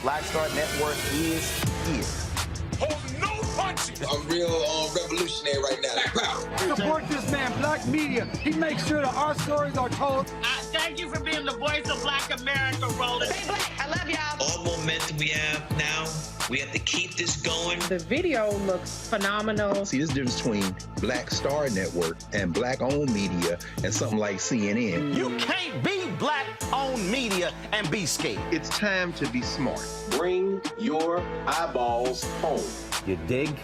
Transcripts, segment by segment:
Black Star Network is here. Hold no punches. I'm real revolutionary right now. Black power. Support this man, Black Media. He makes sure that our stories are told. I Thank you for being the voice of Black America, Roland. Stay black. I love y'all. All momentum we have now, we have to keep this going. The video looks phenomenal. See, this difference between Black Star Network and Black-owned media and something like CNN. You can't be Black-owned media and be scared. It's time to be smart. Bring your eyeballs home. You dig?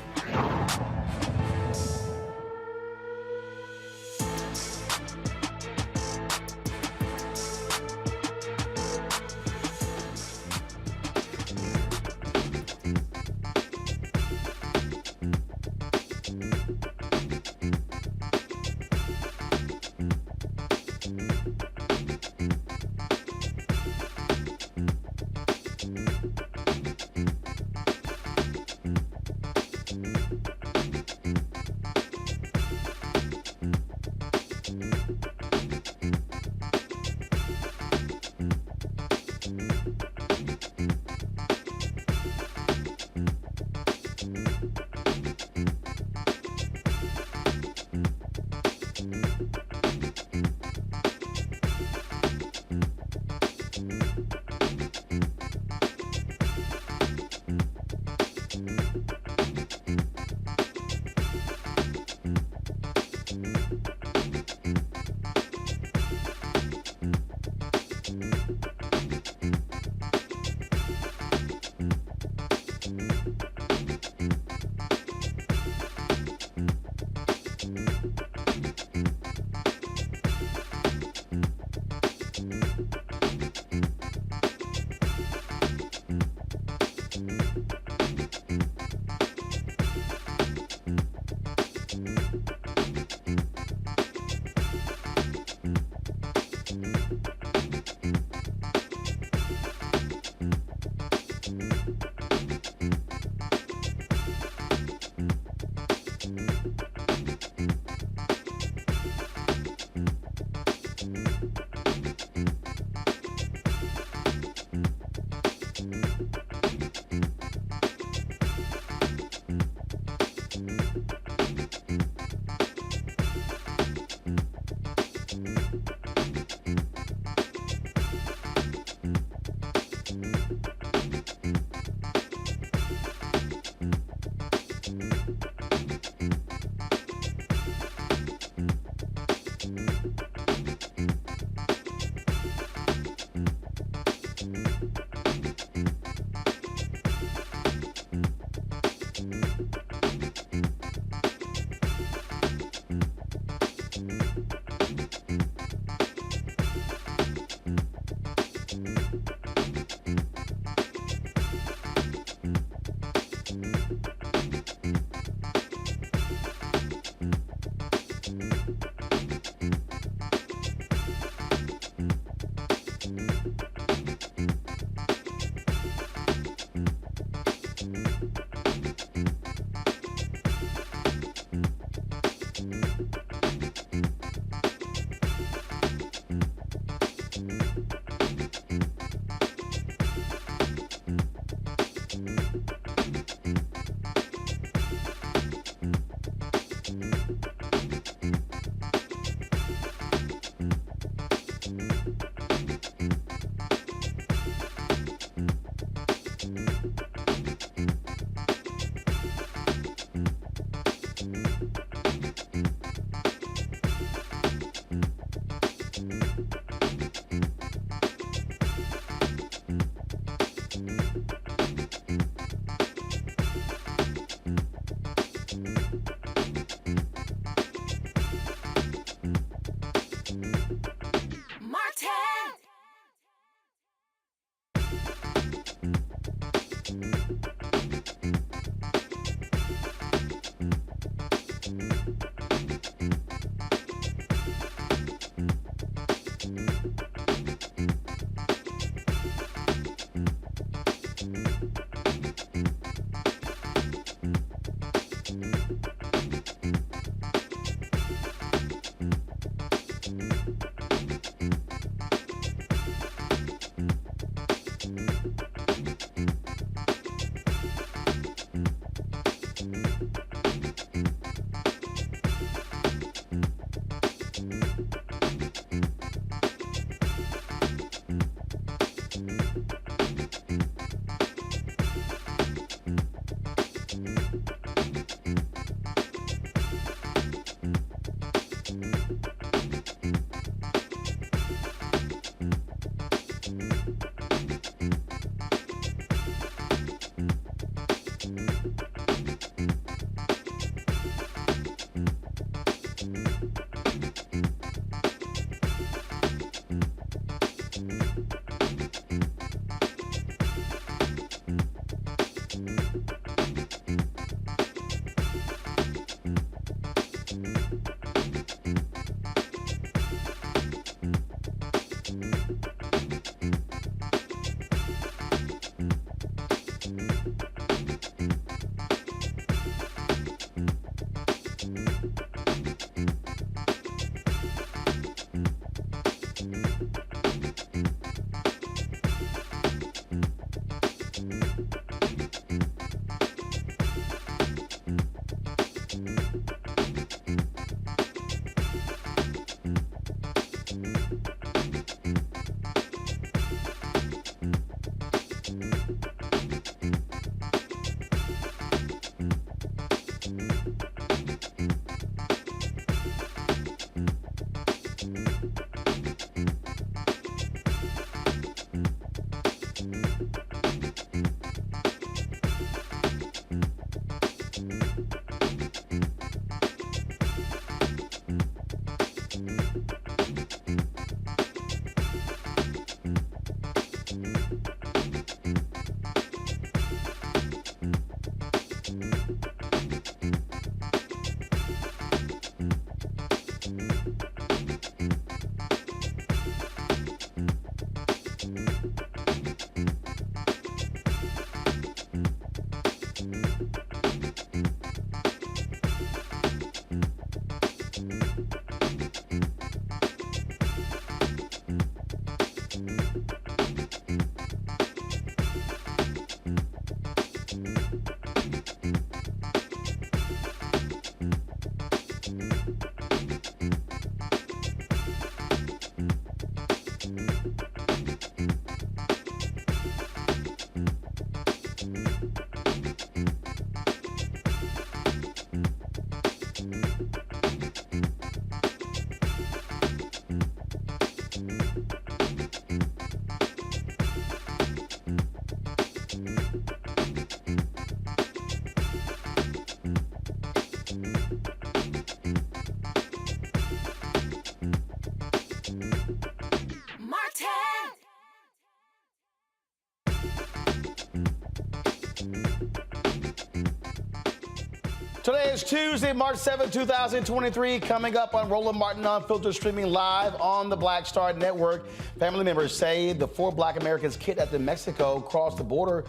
Today is Tuesday, March 7, 2023. Coming up on Roland Martin Unfiltered, streaming live on the Black Star Network. Family members say the 4 black Americans kidnapped in Mexico crossed the border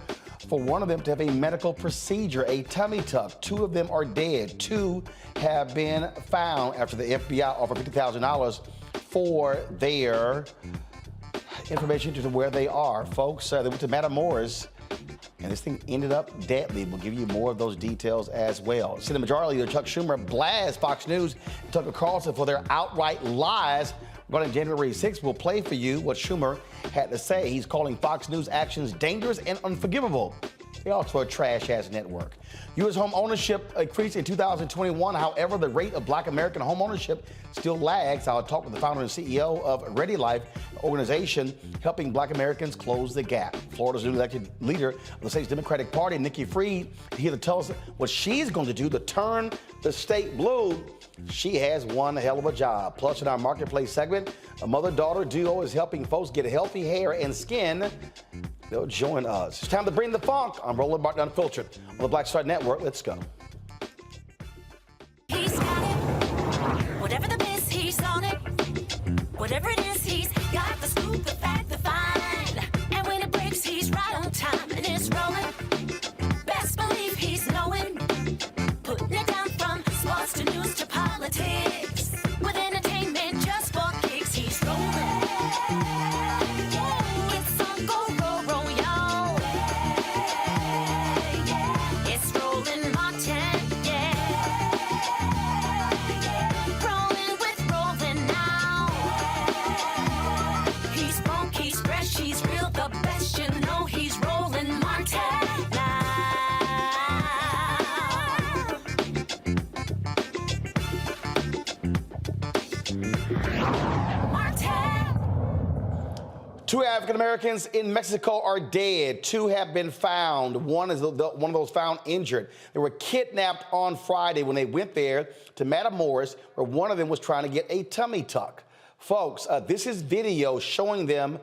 for one of them to have a medical procedure, a tummy tuck. 2 of them are dead. 2 have been found after the FBI offered $50,000 for their information to where they are. Folks, they went to Matamoros, and this thing ended up deadly. We'll give you more of those details as well. Senate Majority Leader Chuck Schumer blasts Fox News and Tucker Carlson for their outright lies. Running January 6th, we'll play for you what Schumer had to say. He's calling Fox News actions dangerous and unforgivable. They also a trash-ass network. U.S. home ownership increased in 2021. However, the rate of black American home ownership still lags. I'll talk with the founder and CEO of Ready Life, an organization helping black Americans close the gap. Florida's newly elected leader of the state's Democratic Party, Nikki Fried, here to tell us what she's going to do to turn the state blue. She has one hell of a job. Plus, in our marketplace segment, a mother-daughter duo is helping folks get healthy hair and skin. They'll join us. It's time to bring the funk on Roland Martin Unfiltered on the Black Star Network. Let's go. He's got it. Whatever the miss, he's on it. Whatever it is, he's got the scoop, the fact, the find. And when it breaks, he's right on time and it's rolling. Best believe he's knowing. Putting it down from sports to news to politics. With entertainment just for kicks, he's rolling. Two African Americans in Mexico are dead. 2 have been found. One is one of those found injured. They were kidnapped on Friday when they went there to Matamoros, where one of them was trying to get a tummy tuck. Folks, this is video showing them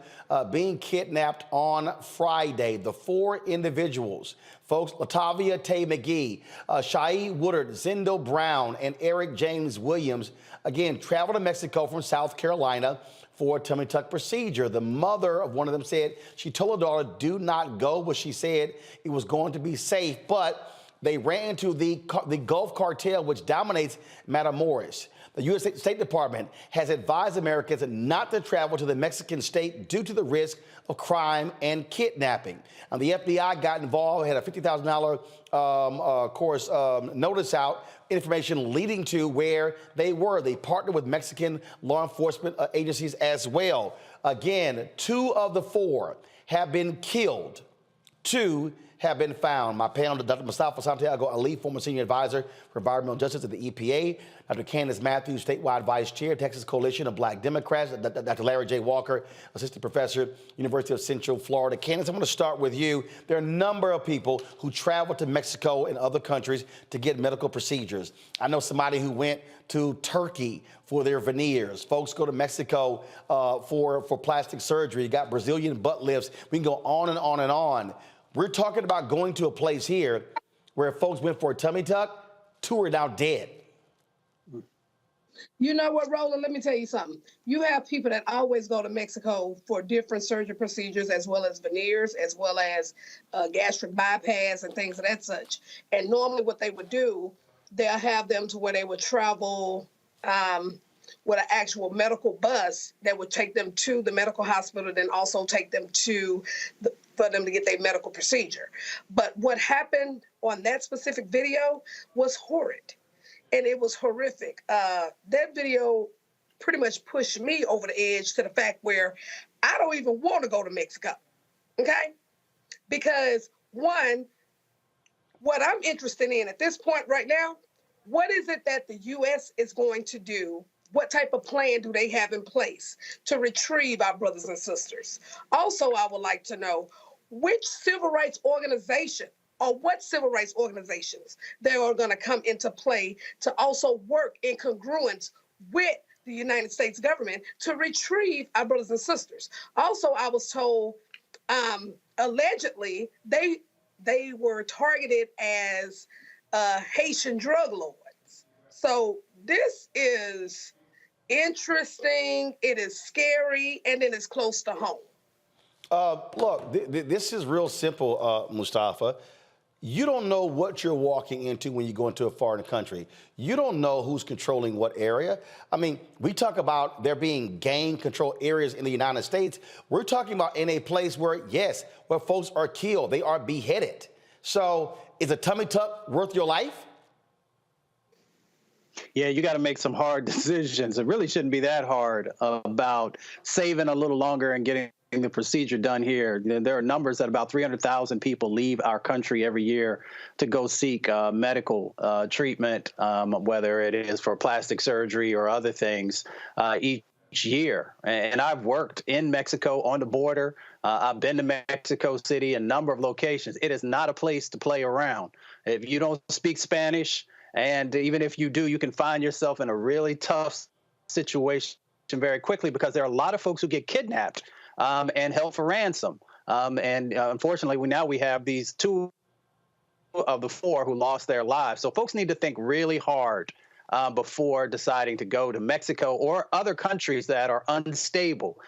being kidnapped on Friday. The 4 individuals, folks, Latavia Tay McGee, Shai Woodard, Zendo Brown, and Eric James Williams, again, traveled to Mexico from South Carolina for a tummy tuck procedure. The mother of one of them said she told her daughter, do not go, but she said it was going to be safe. But they ran into the Gulf cartel, which dominates Matamoros. The U.S. State Department has advised Americans not to travel to the Mexican state due to the risk of crime and kidnapping. And the FBI got involved, had a $50,000 notice out, information leading to where they were. They partnered with Mexican law enforcement agencies as well. Again, 2 of the 4 have been killed. 2 have been found. My panel, Dr. Mustafa Santiago Ali, former senior advisor for environmental justice at the EPA, Dr. Candace Matthews, statewide vice chair, Texas Coalition of Black Democrats, Dr. Larry J. Walker, assistant professor, University of Central Florida. Candace, I want to start with you. There are a number of people who travel to Mexico and other countries to get medical procedures. I know somebody who went to Turkey for their veneers. Folks go to Mexico for plastic surgery. You got Brazilian butt lifts. We can go on and on and on. We're talking about going to a place here where folks went for a tummy tuck, 2 are now dead. You know what, Roland? Let me tell you something. You have people that always go to Mexico for different surgery procedures, as well as veneers, as well as gastric bypass and things of that such. And normally what they would do, they'll have them to where they would travel with an actual medical bus that would take them to the medical hospital, then also take them to for them to get their medical procedure. But what happened on that specific video was horrid, and it was horrific. That video pretty much pushed me over the edge to the fact where I don't even want to go to Mexico, okay? Because, one, what I'm interested in at this point right now, what is it that the U.S. is going to do? What type of plan do they have in place to retrieve our brothers and sisters? Also, I would like to know which civil rights organization or what civil rights organizations they are going to come into play to also work in congruence with the United States government to retrieve our brothers and sisters. Also, I was told allegedly they were targeted as Haitian drug lords. So this is interesting, it is scary, and it is close to home. Look, this is real simple, Mustafa. You don't know what you're walking into when you go into a foreign country. You don't know who's controlling what area. I mean, we talk about there being gang control areas in the United States. We're talking about in a place where, yes, where folks are killed, they are beheaded. So is a tummy tuck worth your life? Yeah, you got to make some hard decisions. It really shouldn't be that hard about saving a little longer and getting the procedure done here. There are numbers that about 300,000 people leave our country every year to go seek medical treatment, whether it is for plastic surgery or other things each year. And I've worked in Mexico on the border. I've been to Mexico City, a number of locations. It is not a place to play around. If you don't speak Spanish, and even if you do, you can find yourself in a really tough situation very quickly, because there are a lot of folks who get kidnapped and held for ransom. Unfortunately, we have these 2 of the 4 who lost their lives. So folks need to think really hard before deciding to go to Mexico or other countries that are unstable.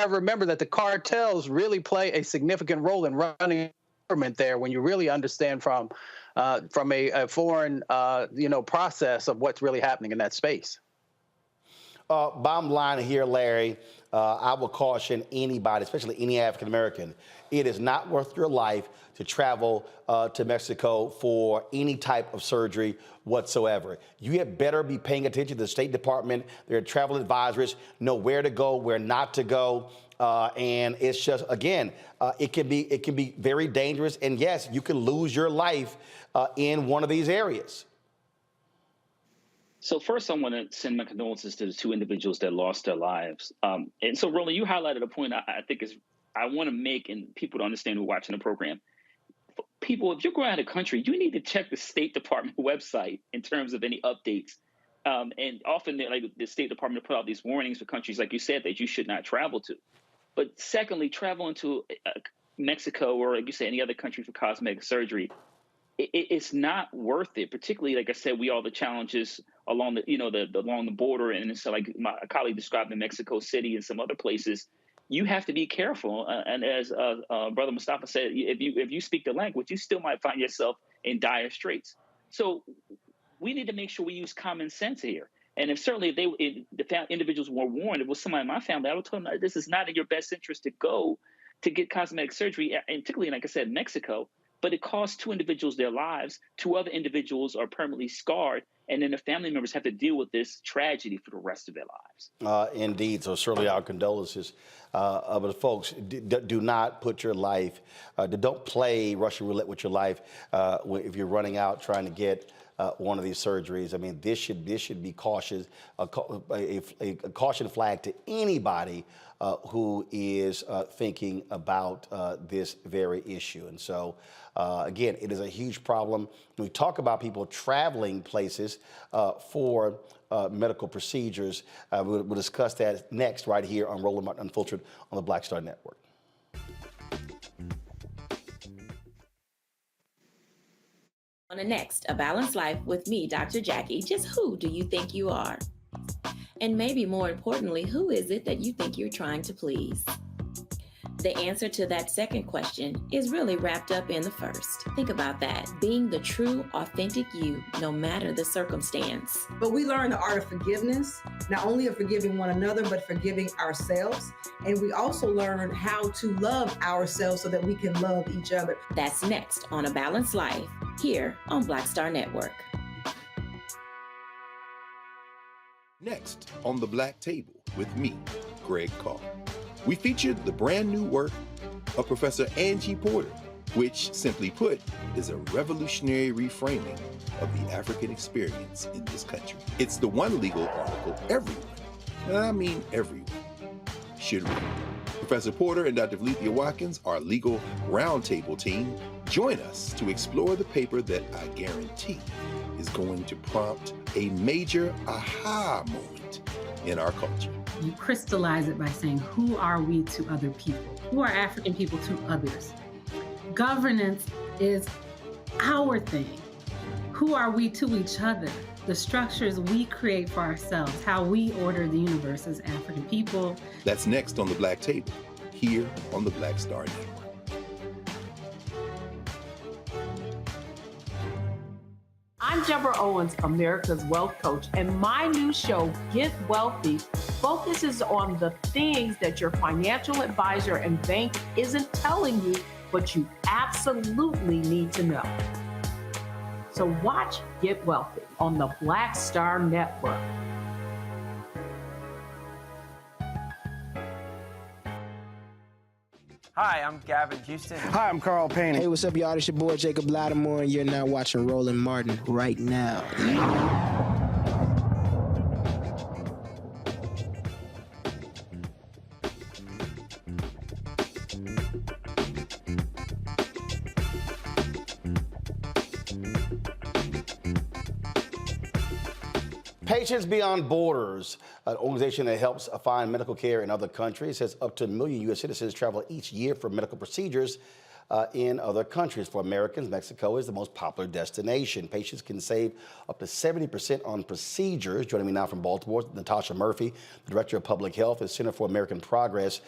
Remember that the cartels really play a significant role in running government there when you really understand from a foreign process of what's really happening in that space. Bottom line here, Larry, I would caution anybody, especially any African American, it is not worth your life to travel to Mexico for any type of surgery whatsoever. You had better be paying attention to the State Department, their travel advisors, know where to go, where not to go. And it's just, again, it can be very dangerous. And yes, you can lose your life in one of these areas. So first, I want to send my condolences to the 2 individuals that lost their lives. And so, Roland, you highlighted a point I think I want to make, and people to understand who are watching the program. People, if you're going out of the country, you need to check the State Department website in terms of any updates. And often, like the State Department put out these warnings for countries, like you said, that you should not travel to. But secondly, traveling to Mexico or, like you say, any other country for cosmetic surgery, it's not worth it. Particularly, like I said, all the challenges along along the border, and so like my colleague described in Mexico City and some other places. You have to be careful, and as Brother Mustafa said, if you speak the language, you still might find yourself in dire straits. So we need to make sure we use common sense here. And if the individuals were warned, it was somebody in my family, I would tell them this is not in your best interest to go to get cosmetic surgery, and particularly, like I said, Mexico. But it costs 2 individuals their lives. 2 other individuals are permanently scarred, and then the family members have to deal with this tragedy for the rest of their lives. Indeed. So certainly our condolences. But folks, do not put your life, don't play Russian roulette with your life if you're running out trying to get one of these surgeries. I mean, this should be cautious, a caution flag to anybody who is thinking about this very issue. And so, again, it is a huge problem. We talk about people traveling places for medical procedures. We'll discuss that next right here on Roland Martin Unfiltered on the Black Star Network. On the next, A Balanced Life with me, Dr. Jackie, just who do you think you are? And maybe more importantly, who is it that you think you're trying to please? The answer to that second question is really wrapped up in the first. Think about that, being the true, authentic you, no matter the circumstance. But we learn the art of forgiveness, not only of forgiving one another, but forgiving ourselves. And we also learn how to love ourselves so that we can love each other. That's next on A Balanced Life, here on Black Star Network. Next on The Black Table with me, Greg Carr. We featured the brand new work of Professor Angie Porter, which, simply put, is a revolutionary reframing of the African experience in this country. It's the one legal article everyone, and I mean everyone, should read. Professor Porter and Dr. Valencia Watkins, our legal roundtable team, join us to explore the paper that I guarantee is going to prompt a major aha moment in our culture. You crystallize it by saying, who are we to other people? Who are African people to others? Governance is our thing. Who are we to each other? The structures we create for ourselves, how we order the universe as African people. That's next on the Black Table, here on the Black Star Network. I'm Deborah Owens, America's Wealth Coach, and my new show, Get Wealthy, focuses on the things that your financial advisor and bank isn't telling you, but you absolutely need to know. So watch Get Wealthy on the Black Star Network. Hi, I'm Gavin Houston. Hi, I'm Carl Payne. Hey, what's up, y'all? It's your boy Jacob Lattimore, and you're now watching Roland Martin right now. Patients Beyond Borders, an organization that helps find medical care in other countries, says up to 1 million U.S. citizens travel each year for medical procedures in other countries. For Americans, Mexico is the most popular destination. Patients can save up to 70% on procedures. Joining me now from Baltimore, Natasha Murphy, the Director of Public Health at Center for American Progress.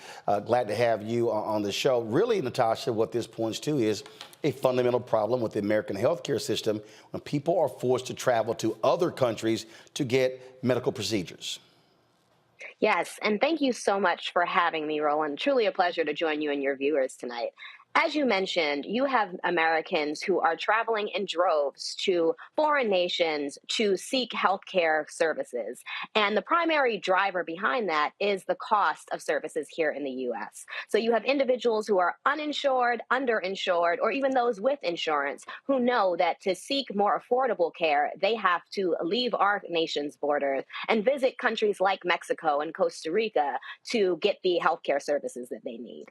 Glad to have you on the show. Really, Natasha, what this points to is a fundamental problem with the American healthcare system when people are forced to travel to other countries to get medical procedures. Yes, and thank you so much for having me, Roland. Truly a pleasure to join you and your viewers tonight. As you mentioned, you have Americans who are traveling in droves to foreign nations to seek healthcare services. And the primary driver behind that is the cost of services here in the U.S. So you have individuals who are uninsured, underinsured, or even those with insurance who know that to seek more affordable care, they have to leave our nation's borders and visit countries like Mexico and Costa Rica to get the healthcare services that they need.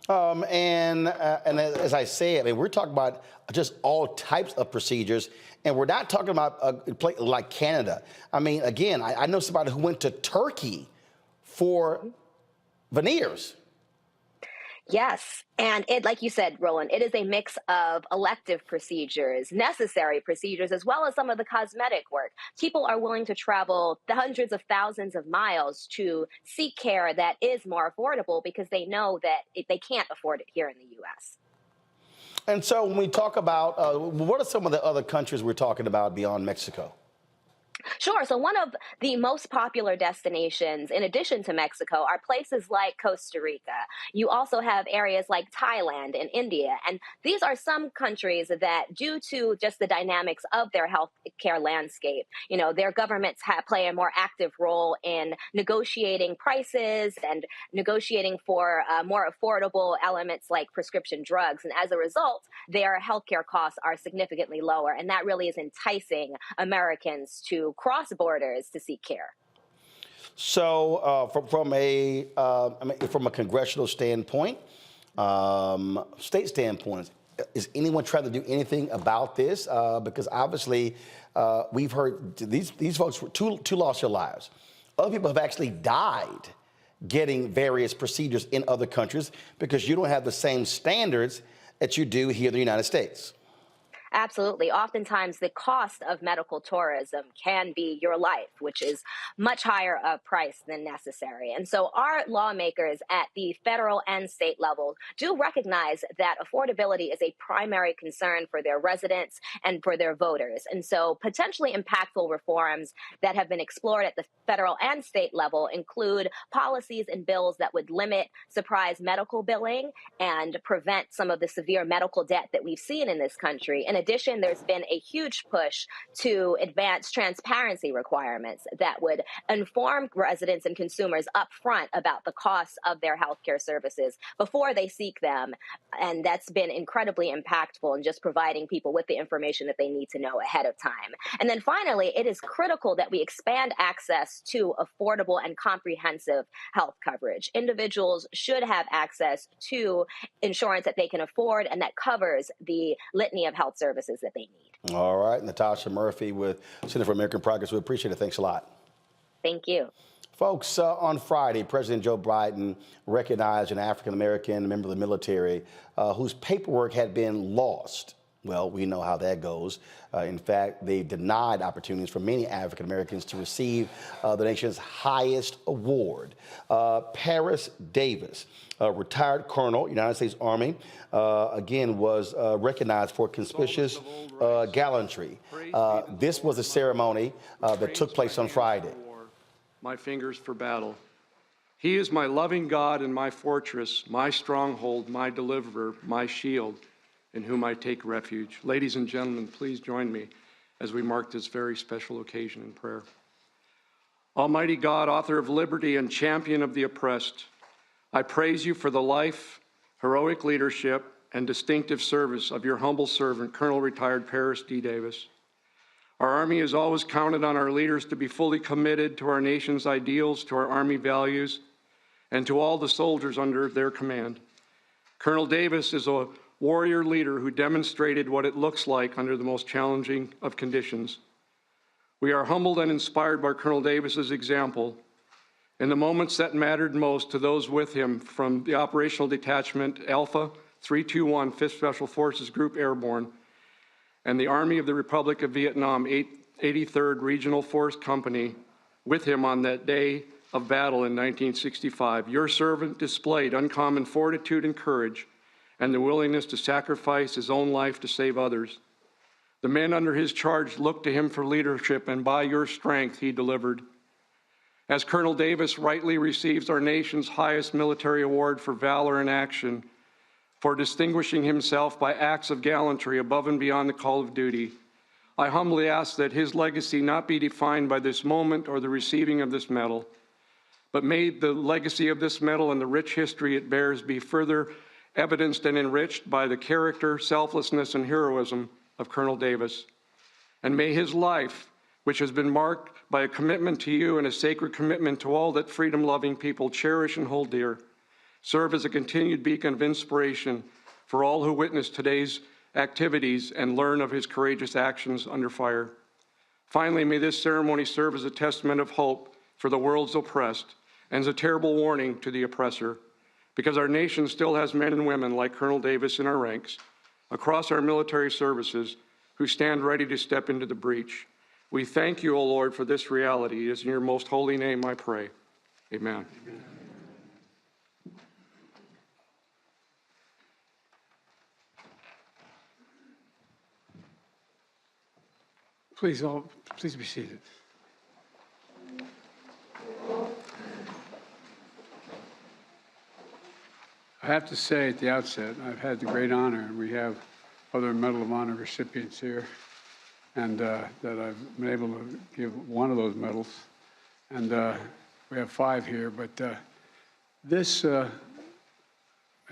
And as I say, I mean, we're talking about just all types of procedures, and we're not talking about a place like Canada. I mean, again, I know somebody who went to Turkey for veneers. Yes. And it, like you said, Roland, it is a mix of elective procedures, necessary procedures, as well as some of the cosmetic work. People are willing to travel the hundreds of thousands of miles to seek care that is more affordable because they know that they can't afford it here in the U.S. And so when we talk about, what are some of the other countries we're talking about beyond Mexico? Sure. So one of the most popular destinations, in addition to Mexico, are places like Costa Rica. You also have areas like Thailand and India. And these are some countries that, due to just the dynamics of their healthcare landscape, you know, their governments play a more active role in negotiating prices and negotiating for more affordable elements like prescription drugs. And as a result, their healthcare costs are significantly lower. And that really is enticing Americans to cross borders to seek care. So from a congressional standpoint, state standpoint, is anyone trying to do anything about this? Because obviously we've heard these folks two lost their lives. Other people have actually died getting various procedures in other countries because you don't have the same standards that you do here in the United States. Absolutely. Oftentimes, the cost of medical tourism can be your life, which is much higher a price than necessary. And so our lawmakers at the federal and state level do recognize that affordability is a primary concern for their residents and for their voters. And so potentially impactful reforms that have been explored at the federal and state level include policies and bills that would limit surprise medical billing and prevent some of the severe medical debt that we've seen in this country. In addition, there's been a huge push to advance transparency requirements that would inform residents and consumers up front about the costs of their healthcare services before they seek them. And that's been incredibly impactful in just providing people with the information that they need to know ahead of time. And then finally, it is critical that we expand access to affordable and comprehensive health coverage. Individuals should have access to insurance that they can afford and that covers the litany of health services that they need. All right. Natasha Murphy with Center for American Progress. We appreciate it. Thanks a lot. Thank you. Folks, on Friday, President Joe Biden recognized an African-American member of the military whose paperwork had been lost Well, we know how that goes. In fact, they denied opportunities for many African Americans to receive the nation's highest award. Paris Davis, a retired colonel, United States Army, again was recognized for conspicuous gallantry. This was a ceremony that took place on Friday. My fingers for battle. He is my loving God and my fortress, my stronghold, my deliverer, my shield, in whom I take refuge. Ladies and gentlemen, please join me as we mark this very special occasion in prayer. Almighty God, author of liberty and champion of the oppressed, I praise you for the life, heroic leadership, and distinctive service of your humble servant, Colonel Retired Paris D. Davis. Our Army has always counted on our leaders to be fully committed to our nation's ideals, to our Army values, and to all the soldiers under their command. Colonel Davis is a warrior leader who demonstrated what it looks like under the most challenging of conditions. We are humbled and inspired by Colonel Davis's example. In the moments that mattered most to those with him, from the Operational Detachment Alpha 321 5th Special Forces Group Airborne and the Army of the Republic of Vietnam 83rd Regional Force Company with him on that day of battle in 1965, your servant displayed uncommon fortitude and courage and the willingness to sacrifice his own life to save others. The men under his charge looked to him for leadership, and by your strength, he delivered. As Colonel Davis rightly receives our nation's highest military award for valor in action, for distinguishing himself by acts of gallantry above and beyond the call of duty, I humbly ask that his legacy not be defined by this moment or the receiving of this medal, but may the legacy of this medal and the rich history it bears be further evidenced and enriched by the character, selflessness, and heroism of Colonel Davis. And may his life, which has been marked by a commitment to you and a sacred commitment to all that freedom-loving people cherish and hold dear, serve as a continued beacon of inspiration for all who witness today's activities and learn of his courageous actions under fire. Finally, may this ceremony serve as a testament of hope for the world's oppressed and as a terrible warning to the oppressor, because our nation still has men and women like Colonel Davis in our ranks, across our military services, who stand ready to step into the breach. We thank you, O Lord, for this reality. It is in your most holy name I pray. Amen. Please be seated. I have to say at the outset, I've had the great honor, and we have other Medal of Honor recipients here, and that I've been able to give one of those medals. And we have 5 here, but this,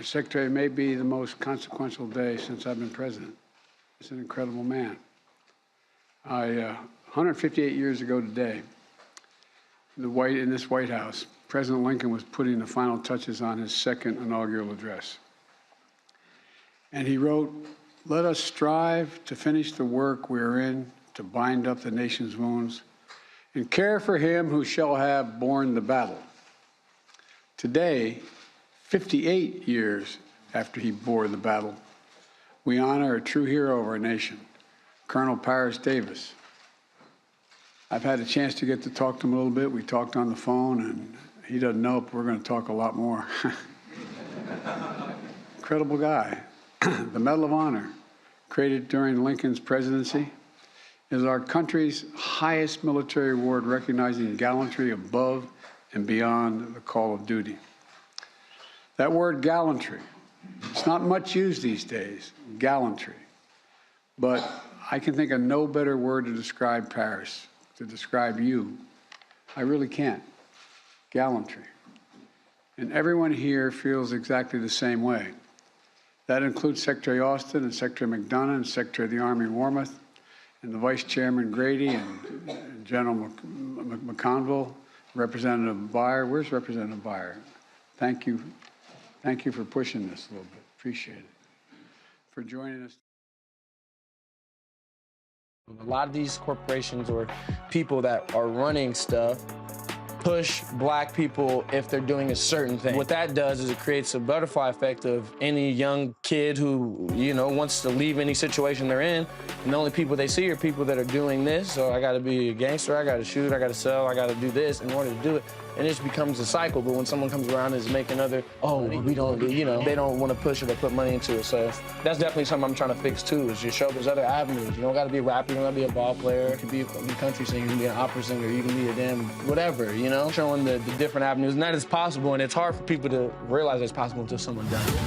Secretary, may be the most consequential day since I've been president. It's an incredible man. 158 years ago today, in this White House, President Lincoln was putting the final touches on his second inaugural address. And he wrote, "Let us strive to finish the work we are in, to bind up the nation's wounds, and care for him who shall have borne the battle." Today, 58 years after he bore the battle, we honor a true hero of our nation, Colonel Paris Davis. I've had a chance to get to talk to him a little bit. We talked on the phone, and he doesn't know, but we're going to talk a lot more. Incredible guy. The Medal of Honor, created during Lincoln's presidency, is our country's highest military award recognizing gallantry above and beyond the call of duty. That word gallantry, it's not much used these days, gallantry. But I can think of no better word to describe Paris, to describe you. I really can't. Gallantry. And everyone here feels exactly the same way. That includes Secretary Austin and Secretary McDonough and Secretary of the Army Warmoth and the Vice Chairman Grady and General McConville, Representative Byer. Where's Representative Byer? Thank you. Thank you for pushing this a little bit. Appreciate it. For joining us. A lot of these corporations or people that are running stuff push black people if they're doing a certain thing. What that does is it creates a butterfly effect of any young kid who, you know, wants to leave any situation they're in, and the only people they see are people that are doing this. So I gotta be a gangster, I gotta shoot, I gotta sell, I gotta do this in order to do it. And it just becomes a cycle. But when someone comes around and is making other, oh, we don't, you know, they don't want to push it or put money into it. So that's definitely something I'm trying to fix too, is just show there's other avenues. You don't gotta be a rapper, you don't gotta be a ball player, you can be a country singer, you can be an opera singer, you can be a damn whatever, you know? Showing the different avenues, and that is possible, and it's hard for people to realize it's possible until someone does it.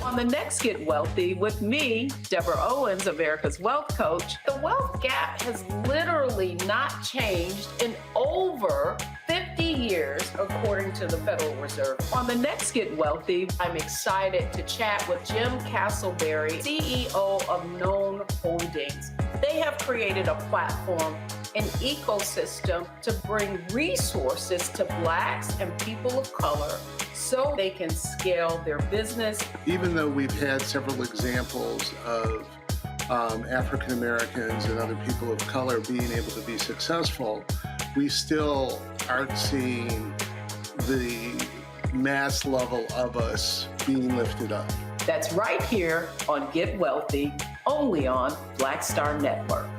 On the next Get Wealthy with me, Deborah Owens, America's Wealth Coach, the wealth gap has literally not changed in over 50 years, according to the Federal Reserve. On the next Get Wealthy, I'm excited to chat with Jim Castleberry, CEO of Known Holdings. They have created a platform, an ecosystem to bring resources to Blacks and people of color so they can scale their business. Even though we've had several examples of African Americans and other people of color being able to be successful, we still aren't seeing the mass level of us being lifted up. That's right here on Get Wealthy, only on Black Star Network.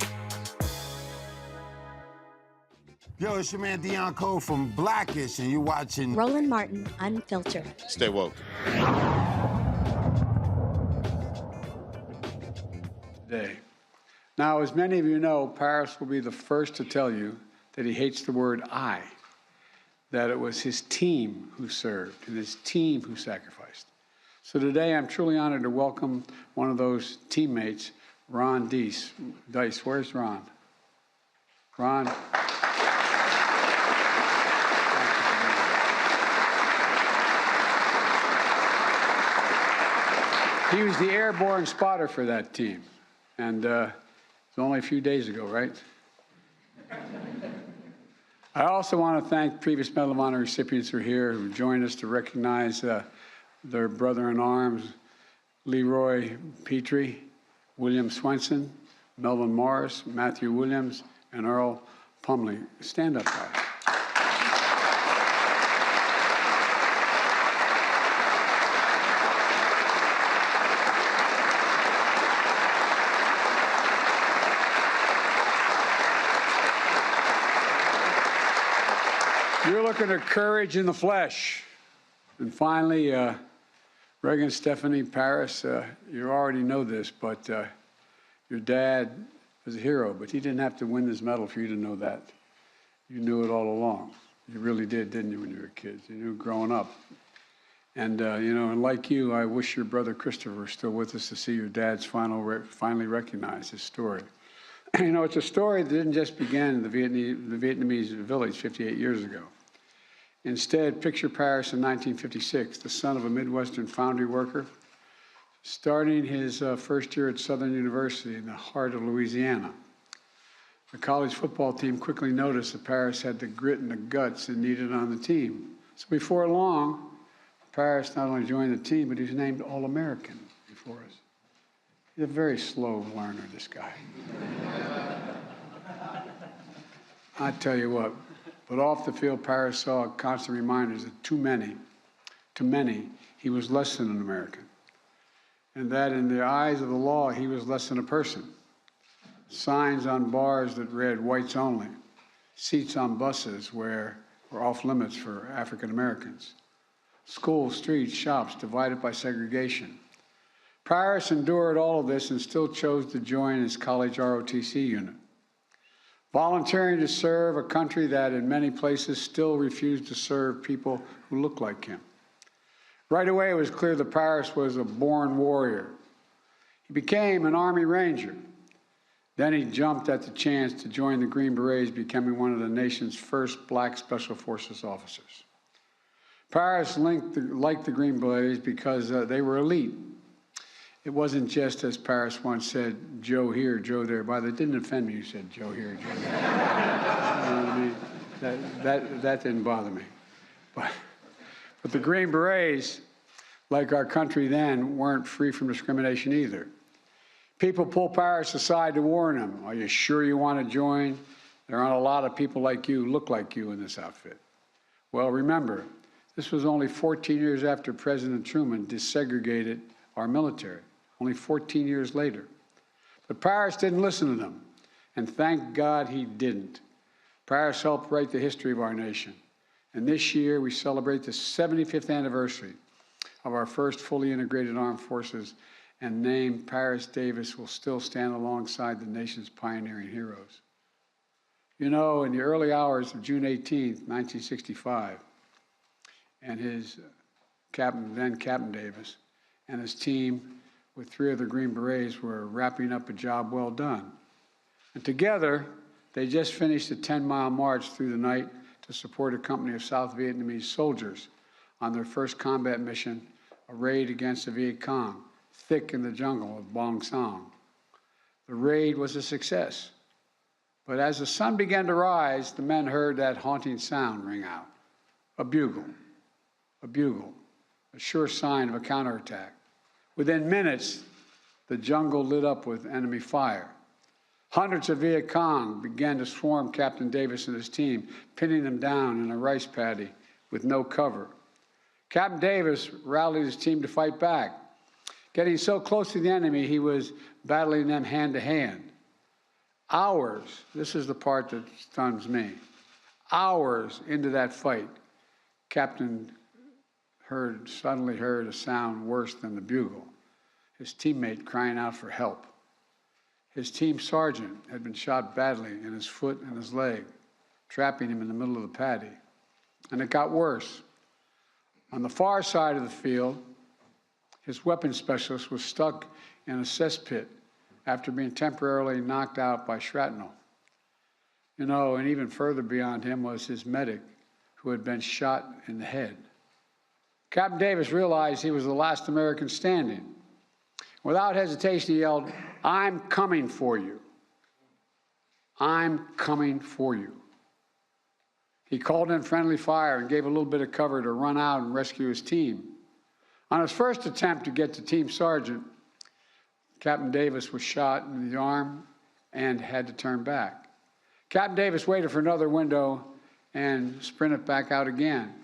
Yo, it's your man Deion Cole from Blackish, and you're watching Roland Martin Unfiltered. Stay woke. Today. Now, as many of you know, Paris will be the first to tell you that he hates the word I, that it was his team who served and his team who sacrificed. So today, I'm truly honored to welcome one of those teammates, Ron Dice. Where's Ron? Ron. He was the airborne spotter for that team. And it was only a few days ago, right? I also want to thank previous Medal of Honor recipients who are here, who joined us to recognize their brother-in-arms, Leroy Petrie, William Swenson, Melvin Morris, Matthew Williams, and Earl Pumley. Stand up, guys. You're looking at courage in the flesh. And finally, Reagan Stephanie Paris, you already know this, but your dad was a hero, but he didn't have to win this medal for you to know that. You knew it all along. You really did, didn't you, when you were kids? You knew growing up. And, you know, and like you, I wish your brother Christopher was still with us to see your dad's finally recognize his story. You know, it's a story that didn't just begin in the Vietnamese village 58 years ago. Instead, picture Paris in 1956, the son of a Midwestern foundry worker, starting his first year at Southern University in the heart of Louisiana. The college football team quickly noticed that Paris had the grit and the guts it needed on the team. So before long, Paris not only joined the team, but he was named All-American before us. He's a very slow learner, this guy. I tell you what, but off the field, Paris saw constant reminders that to many, he was less than an American. And that in the eyes of the law, he was less than a person. Signs on bars that read whites only, seats on buses were off limits for African Americans, schools, streets, shops divided by segregation. Paris endured all of this and still chose to join his college ROTC unit, volunteering to serve a country that in many places still refused to serve people who looked like him. Right away, it was clear that Paris was a born warrior. He became an Army Ranger. Then he jumped at the chance to join the Green Berets, becoming one of the nation's first black Special Forces officers. Paris liked the Green Berets because they were elite. It wasn't just, as Paris once said, Joe here, Joe there. By the way, it didn't offend me you said Joe here, Joe there. You know what I mean? That didn't bother me. But But the Green Berets, like our country then, weren't free from discrimination either. People pulled Paris aside to warn him, are you sure you want to join? There aren't a lot of people like you, look like you in this outfit. Well, remember, this was only 14 years after President Truman desegregated our military, only 14 years later. But Paris didn't listen to them, and thank God he didn't. Paris helped write the history of our nation. And this year, we celebrate the 75th anniversary of our first fully integrated armed forces, and name Paris Davis will still stand alongside the nation's pioneering heroes. You know, in the early hours of June 18th, 1965, and his then Captain Davis, and his team with 3 of the Green Berets were wrapping up a job well done. And together, they just finished a 10-mile march through the night to support a company of South Vietnamese soldiers on their first combat mission, a raid against the Viet Cong, thick in the jungle of Bong Song. The raid was a success. But as the sun began to rise, the men heard that haunting sound ring out. A bugle, a sure sign of a counterattack. Within minutes, the jungle lit up with enemy fire. Hundreds of Viet Cong began to swarm Captain Davis and his team, pinning them down in a rice paddy with no cover. Captain Davis rallied his team to fight back. Getting so close to the enemy, he was battling them hand to hand. Hours, this is the part that stuns me, hours into that fight, Captain suddenly heard a sound worse than the bugle, his teammate crying out for help. His team sergeant had been shot badly in his foot and his leg, trapping him in the middle of the paddy. And it got worse. On the far side of the field, his weapons specialist was stuck in a cesspit after being temporarily knocked out by shrapnel. You know, and even further beyond him was his medic, who had been shot in the head. Captain Davis realized he was the last American standing. Without hesitation, he yelled, "I'm coming for you. I'm coming for you." He called in friendly fire and gave a little bit of cover to run out and rescue his team. On his first attempt to get to Team Sergeant, Captain Davis was shot in the arm and had to turn back. Captain Davis waited for another window and sprinted back out again.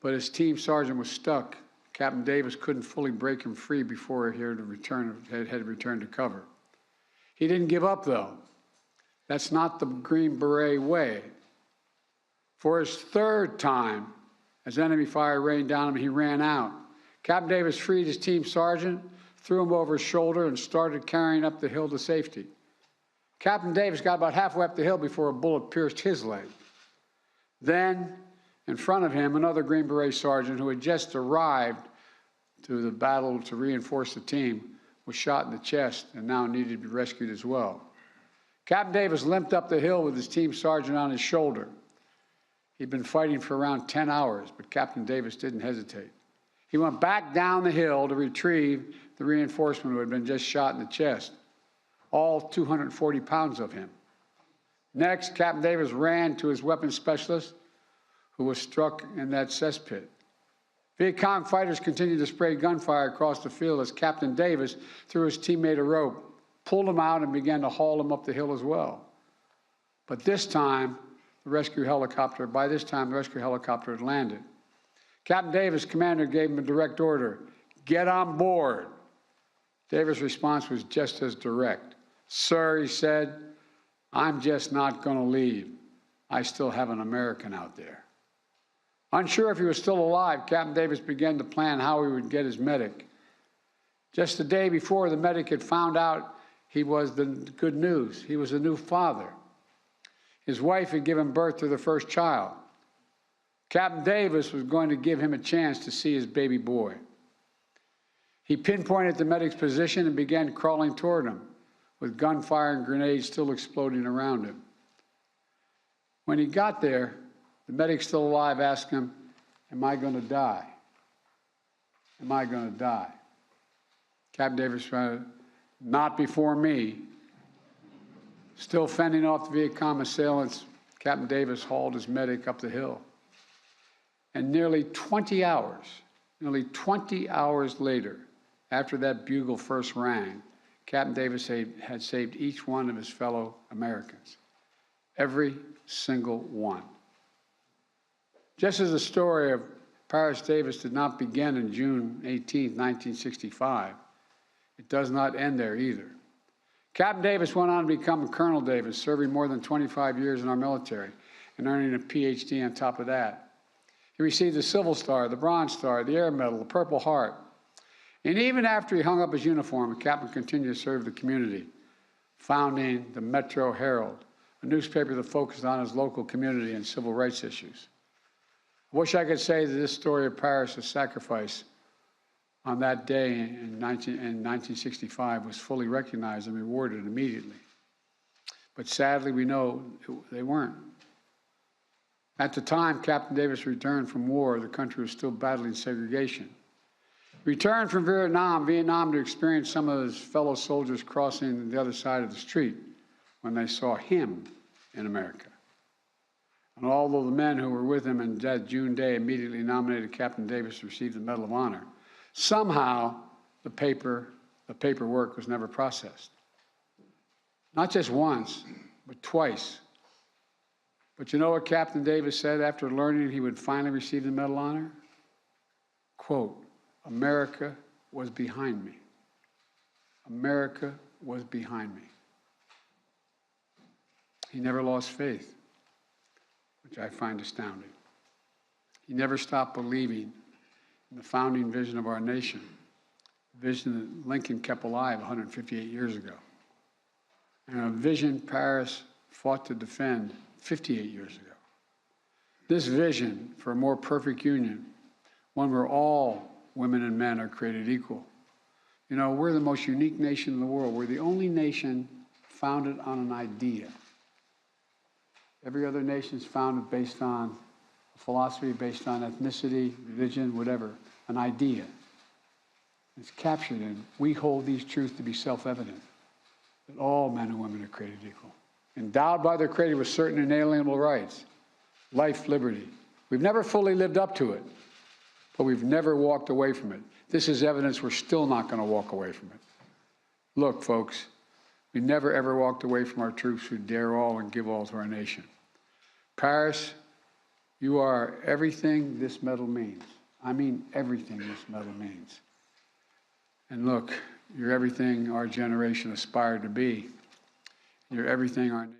But his team sergeant was stuck. Captain Davis couldn't fully break him free before he had to return to cover. He didn't give up, though. That's not the Green Beret way. For his third time, as enemy fire rained down him, he ran out. Captain Davis freed his team sergeant, threw him over his shoulder, and started carrying up the hill to safety. Captain Davis got about halfway up the hill before a bullet pierced his leg. Then, in front of him, another Green Beret sergeant who had just arrived to the battle to reinforce the team was shot in the chest and now needed to be rescued as well. Captain Davis limped up the hill with his team sergeant on his shoulder. He'd been fighting for around 10 hours, but Captain Davis didn't hesitate. He went back down the hill to retrieve the reinforcement who had been just shot in the chest, all 240 pounds of him. Next, Captain Davis ran to his weapons specialist, who was struck in that cesspit. Viet Cong fighters continued to spray gunfire across the field as Captain Davis threw his teammate a rope, pulled him out, and began to haul him up the hill as well. But this time, the rescue helicopter had landed. Captain Davis' commander gave him a direct order, "Get on board." Davis' response was just as direct. "Sir," he said, "I'm just not going to leave. I still have an American out there." Unsure if he was still alive, Captain Davis began to plan how he would get his medic. Just the day before, the medic had found out he was the good news. He was a new father. His wife had given birth to their first child. Captain Davis was going to give him a chance to see his baby boy. He pinpointed the medic's position and began crawling toward him, with gunfire and grenades still exploding around him. When he got there, the medic, still alive, asked him, "Am I going to die? Am I going to die?" Captain Davis responded, "Not before me." Still fending off the Viet Cong assailants, Captain Davis hauled his medic up the hill. And nearly 20 hours later, after that bugle first rang, Captain Davis had saved each one of his fellow Americans. Every single one. Just as the story of Paris Davis did not begin on June 18, 1965, it does not end there either. Captain Davis went on to become Colonel Davis, serving more than 25 years in our military and earning a PhD on top of that. He received the Silver Star, the Bronze Star, the Air Medal, the Purple Heart. And even after he hung up his uniform, the captain continued to serve the community, founding the Metro Herald, a newspaper that focused on his local community and civil rights issues. I wish I could say that this story of Paris' sacrifice on that day in 1965 was fully recognized and rewarded immediately. But sadly, we know they weren't. At the time Captain Davis returned from war, the country was still battling segregation. He returned from Vietnam to experience some of his fellow soldiers crossing the other side of the street when they saw him in America. And although the men who were with him on that June day immediately nominated Captain Davis to receive the Medal of Honor, somehow the paperwork was never processed. Not just once, but twice. But you know what Captain Davis said after learning he would finally receive the Medal of Honor? Quote, "America was behind me. America was behind me." He never lost faith, which I find astounding. He never stopped believing in the founding vision of our nation, a vision that Lincoln kept alive 158 years ago, and a vision Paris fought to defend 58 years ago. This vision for a more perfect union, one where all women and men are created equal. You know, we're the most unique nation in the world. We're the only nation founded on an idea. Every other nation is founded based on a philosophy, based on ethnicity, religion, whatever, an idea. It's captured in, we hold these truths to be self-evident, that all men and women are created equal, endowed by their Creator with certain inalienable rights, life, liberty. We've never fully lived up to it, but we've never walked away from it. This is evidence we're still not going to walk away from it. Look, folks, we never ever walked away from our troops who dare all and give all to our nation. Paris, you are everything this medal means. I mean everything this medal means. And look, you're everything our generation aspired to be. You're everything our nation.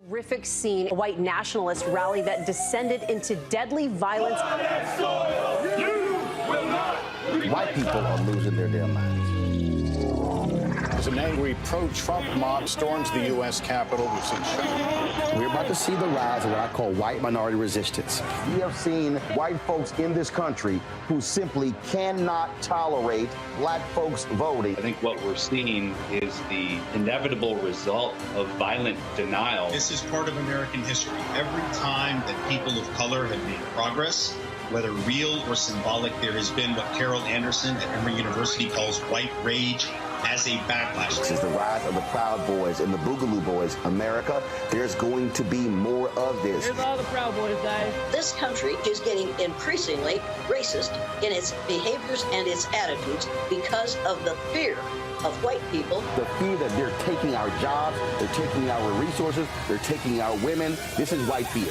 Horrific scene, a white nationalist rally that descended into deadly violence. White people are losing their damn minds. As an angry pro-Trump mob storms the U.S. Capitol, we've seen shooting. We're about to see the rise of what I call white minority resistance. We have seen white folks in this country who simply cannot tolerate black folks voting. I think what we're seeing is the inevitable result of violent denial. This is part of American history. Every time that people of color have made progress, whether real or symbolic, there has been what Carol Anderson at Emory University calls white rage as a backlash. This is the rise of the Proud Boys and the Boogaloo Boys. America, there's going to be more of this. Here's all the Proud Boys, guys. This country is getting increasingly racist in its behaviors and its attitudes because of the fear of white people. The fear that they're taking our jobs, they're taking our resources, they're taking our women. This is white fear.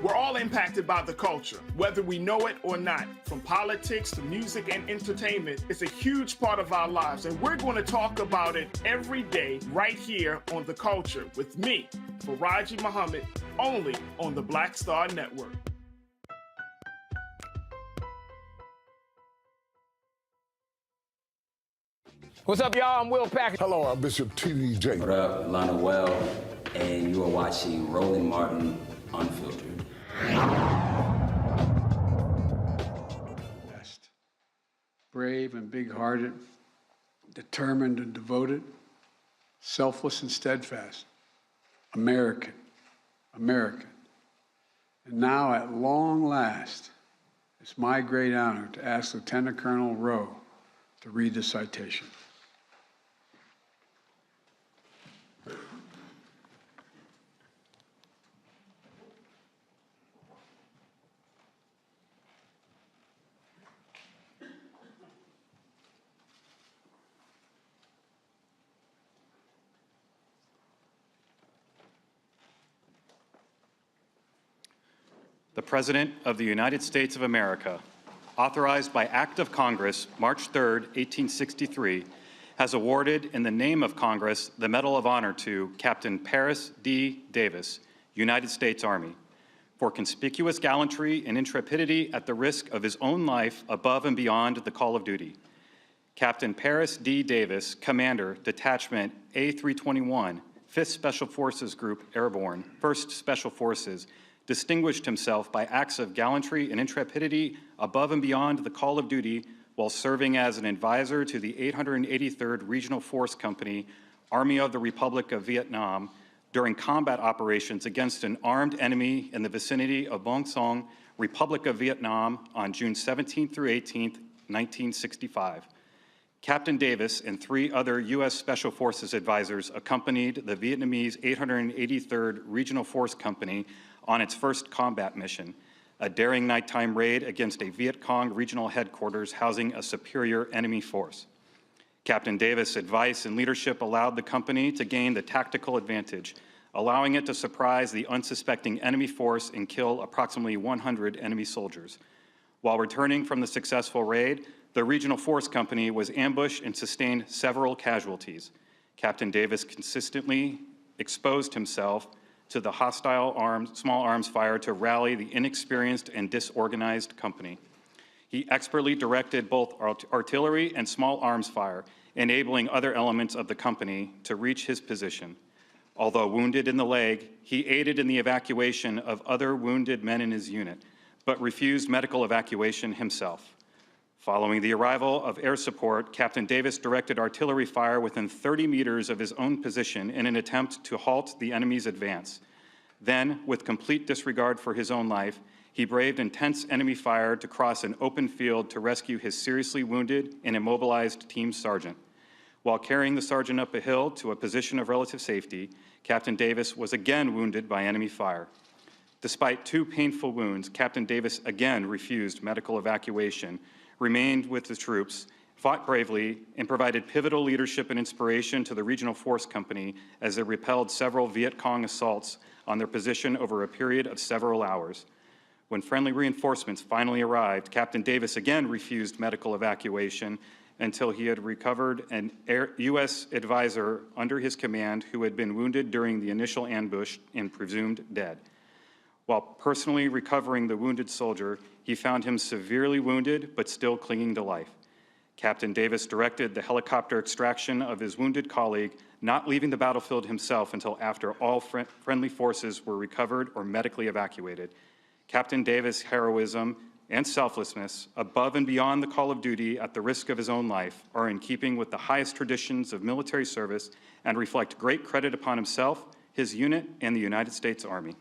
We're all impacted by the culture, whether we know it or not. From politics to music and entertainment, it's a huge part of our lives, and we're going to talk about it every day right here on The Culture with me, Faraji Muhammad, only on the Black Star Network. What's up, y'all? I'm Will Packer. Hello, I'm Bishop T.D.J. What up, Lana Well, and you are watching Roland Martin Unfiltered. Best. Brave and big-hearted, determined and devoted, selfless and steadfast. American. American. And now, at long last, it's my great honor to ask Lieutenant Colonel Rowe to read the citation. The President of the United States of America, authorized by Act of Congress, March 3, 1863, has awarded in the name of Congress the Medal of Honor to Captain Paris D. Davis, United States Army, for conspicuous gallantry and intrepidity at the risk of his own life above and beyond the call of duty. Captain Paris D. Davis, Commander, Detachment A321, 5th Special Forces Group Airborne, 1st Special Forces, distinguished himself by acts of gallantry and intrepidity above and beyond the call of duty while serving as an advisor to the 883rd Regional Force Company, Army of the Republic of Vietnam, during combat operations against an armed enemy in the vicinity of Bong Son, Republic of Vietnam, on June 17 through 18, 1965. Captain Davis and 3 other U.S. Special Forces advisors accompanied the Vietnamese 883rd Regional Force Company on its first combat mission, a daring nighttime raid against a Viet Cong regional headquarters housing a superior enemy force. Captain Davis' advice and leadership allowed the company to gain the tactical advantage, allowing it to surprise the unsuspecting enemy force and kill approximately 100 enemy soldiers. While returning from the successful raid, the Regional Force Company was ambushed and sustained several casualties. Captain Davis consistently exposed himself to the hostile small arms fire to rally the inexperienced and disorganized company. He expertly directed both artillery and small arms fire, enabling other elements of the company to reach his position. Although wounded in the leg, he aided in the evacuation of other wounded men in his unit, but refused medical evacuation himself. Following the arrival of air support, Captain Davis directed artillery fire within 30 meters of his own position in an attempt to halt the enemy's advance. Then, with complete disregard for his own life, he braved intense enemy fire to cross an open field to rescue his seriously wounded and immobilized team sergeant. While carrying the sergeant up a hill to a position of relative safety, Captain Davis was again wounded by enemy fire. Despite 2 painful wounds, Captain Davis again refused medical evacuation, remained with the troops, fought bravely, and provided pivotal leadership and inspiration to the Regional Force Company as they repelled several Viet Cong assaults on their position over a period of several hours. When friendly reinforcements finally arrived, Captain Davis again refused medical evacuation until he had recovered an U.S. advisor under his command who had been wounded during the initial ambush and presumed dead. While personally recovering the wounded soldier, he found him severely wounded but still clinging to life. Captain Davis directed the helicopter extraction of his wounded colleague, not leaving the battlefield himself until after all friendly forces were recovered or medically evacuated. Captain Davis' heroism and selflessness, above and beyond the call of duty at the risk of his own life, are in keeping with the highest traditions of military service and reflect great credit upon himself, his unit, and the United States Army.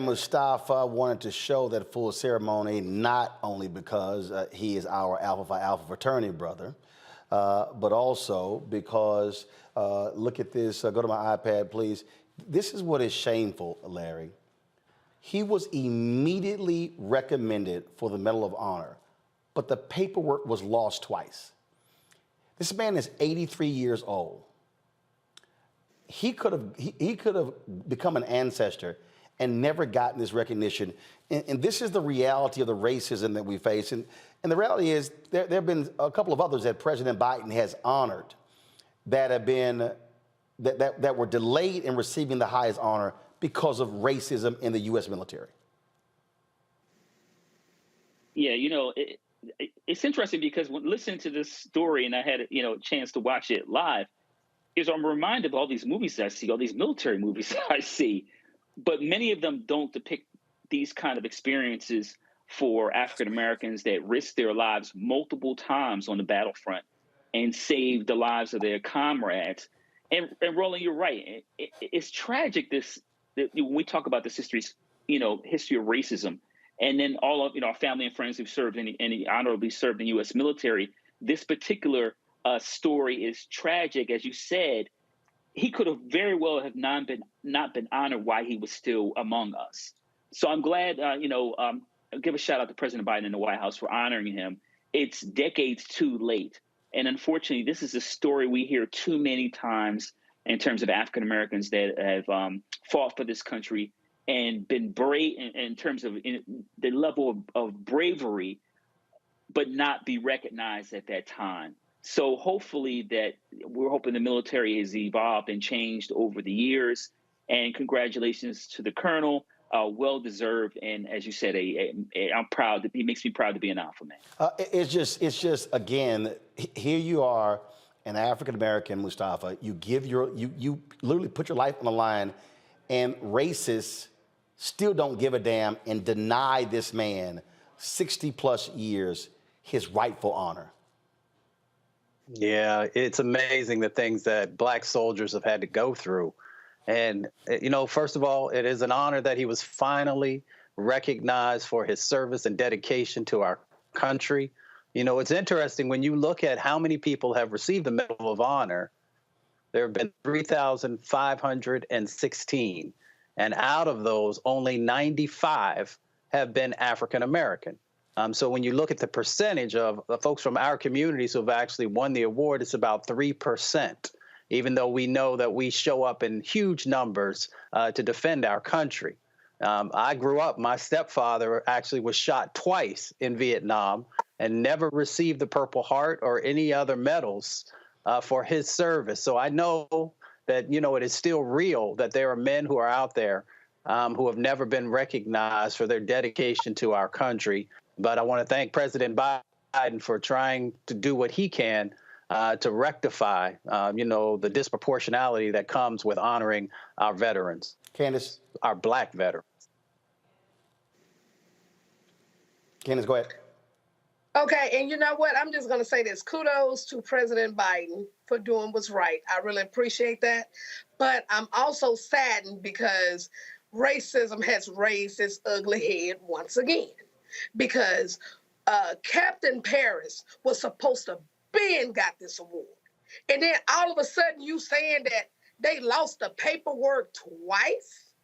Mustafa wanted to show that full ceremony not only because he is our Alpha Phi Alpha fraternity brother, but also because, look at this, go to my iPad, please. This is what is shameful, Larry. He was immediately recommended for the Medal of Honor, but the paperwork was lost twice. This man is 83 years old. he could have become an ancestor and never gotten this recognition. And this is the reality of the racism that we face. And the reality is there have been a couple of others that President Biden has honored that have been, that were delayed in receiving the highest honor because of racism in the U.S. military. Yeah, it's interesting because when listening to this story, and I had a chance to watch it live, I'm reminded of all these movies that I see, all these military movies that I see, but many of them don't depict these kind of experiences for African Americans that risk their lives multiple times on the battlefront and save the lives of their comrades. And Roland, you're right. It's tragic that when we talk about this history of racism, and then all of our family and friends who've served any honorably served in the U.S. military, this particular story is tragic. As you said, he could have very well have not been honored while he was still among us. So I'm glad, give a shout out to President Biden and the White House for honoring him. It's decades too late. And unfortunately, this is a story we hear too many times in terms of African Americans that have fought for this country and been brave in terms of the level of bravery, but not be recognized at that time. So hopefully we're hoping the military has evolved and changed over the years. And congratulations to the colonel, well deserved. And as you said, I'm proud. He makes me proud to be an Alpha man. It's just again, here you are, an African American, Mustafa. You literally put your life on the line, and racists still don't give a damn and deny this man 60 plus years his rightful honor. Yeah, it's amazing the things that black soldiers have had to go through. And, first of all, it is an honor that he was finally recognized for his service and dedication to our country. It's interesting when you look at how many people have received the Medal of Honor. There have been 3,516. And out of those, only 95 have been African American. So when you look at the percentage of the folks from our communities who have actually won the award, it's about 3%, even though we know that we show up in huge numbers to defend our country. I grew up, my stepfather actually was shot twice in Vietnam and never received the Purple Heart or any other medals for his service. So I know that, it is still real that there are men who are out there who have never been recognized for their dedication to our country. But I want to thank President Biden for trying to do what he can to rectify, the disproportionality that comes with honoring our veterans. Candace. Our black veterans. Candace, go ahead. Okay, and you know what? I'm just going to say this. Kudos to President Biden for doing what's right. I really appreciate that. But I'm also saddened because racism has raised its ugly head once again. Because Captain Paris was supposed to got this award. And then all of a sudden you saying that they lost the paperwork twice?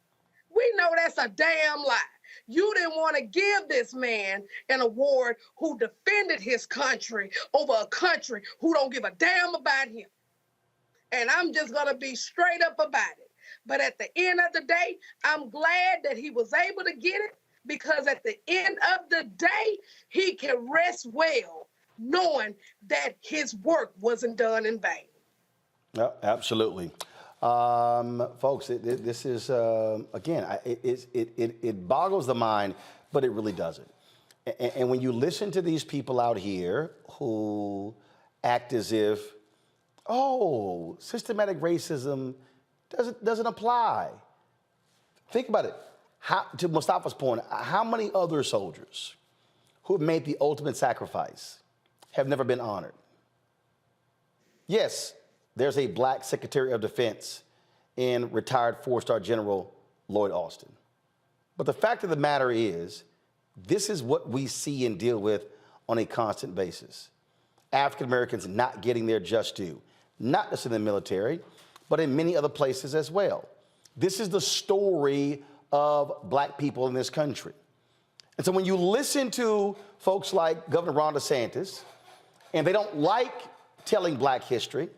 We know that's a damn lie. You didn't want to give this man an award who defended his country over a country who don't give a damn about him. And I'm just going to be straight up about it. But at the end of the day, I'm glad that he was able to get it, because at the end of the day, he can rest well knowing that his work wasn't done in vain. Yeah, absolutely. Folks, this is, again, it boggles the mind, but it really doesn't. And when you listen to these people out here who act as if, oh, systematic racism doesn't apply. Think about it. To Mustafa's point, how many other soldiers who have made the ultimate sacrifice have never been honored? Yes, there's a black Secretary of Defense in retired four-star General Lloyd Austin. But the fact of the matter is, this is what we see and deal with on a constant basis. African Americans not getting their just due, not just in the military, but in many other places as well. This is the story of black people in this country. And so when you listen to folks like Governor Ron DeSantis, and they don't like telling black history,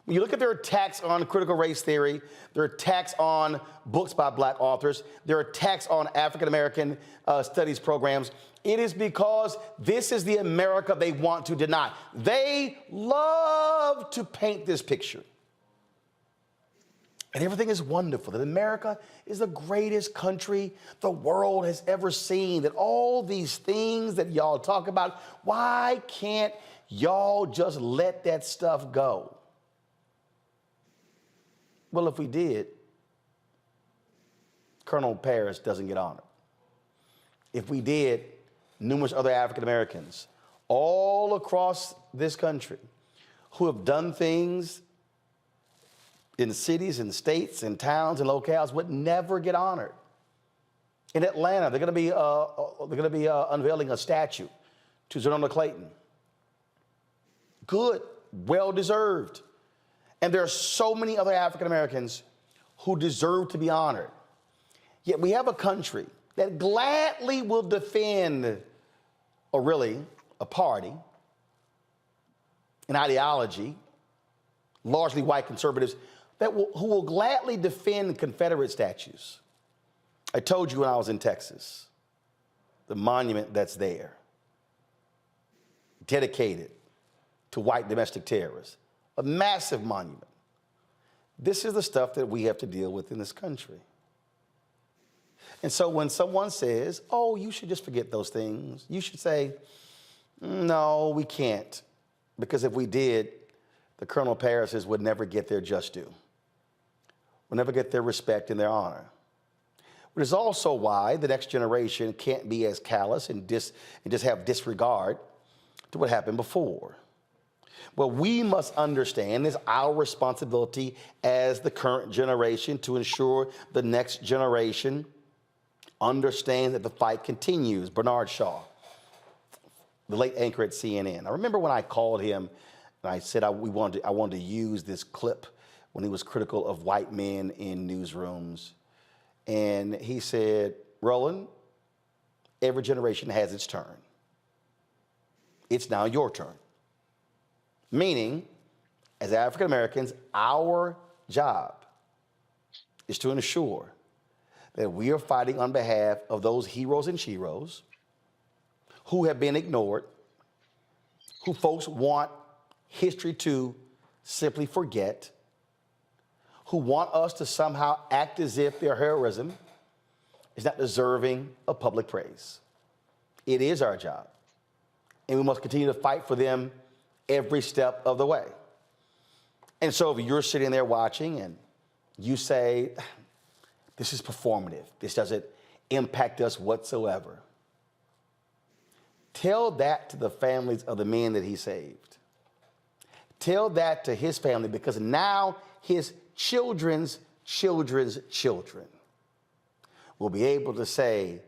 When you look at their attacks on critical race theory, their attacks on books by black authors, their attacks on African American studies programs, it is because this is the America they want to deny. They love to paint this picture. And everything is wonderful, that America is the greatest country the world has ever seen, that all these things that y'all talk about, why can't y'all just let that stuff go? Well, if we did, Colonel Paris doesn't get honored. If we did, numerous other African Americans all across this country who have done things in cities and states and towns and locales would never get honored. In Atlanta, they're going to be unveiling a statue to Zernona Clayton. Good, well-deserved. And there are so many other African Americans who deserve to be honored. Yet we have a country that gladly will defend, or really a party, an ideology, largely white conservatives, who will gladly defend Confederate statues. I told you when I was in Texas, the monument that's there, dedicated to white domestic terrorists, a massive monument. This is the stuff that we have to deal with in this country. And so when someone says, oh, you should just forget those things, you should say, no, we can't. Because if we did, the Colonel Parises would never get their just due, would never get their respect and their honor. Which is also why the next generation can't be as callous and just have disregard to what happened before. Well, we must understand it's our responsibility as the current generation to ensure the next generation understands that the fight continues. Bernard Shaw, the late anchor at CNN. I remember when I called him and I said I wanted to use this clip when he was critical of white men in newsrooms. And he said, Roland, every generation has its turn. It's now your turn. Meaning, as African Americans, our job is to ensure that we are fighting on behalf of those heroes and sheroes who have been ignored, who folks want history to simply forget, who want us to somehow act as if their heroism is not deserving of public praise. It is our job, and we must continue to fight for them every step of the way. And so if you're sitting there watching and you say, this is performative, this doesn't impact us whatsoever, tell that to the families of the men that he saved. Tell that to his family, because now his children's children's children will be able to say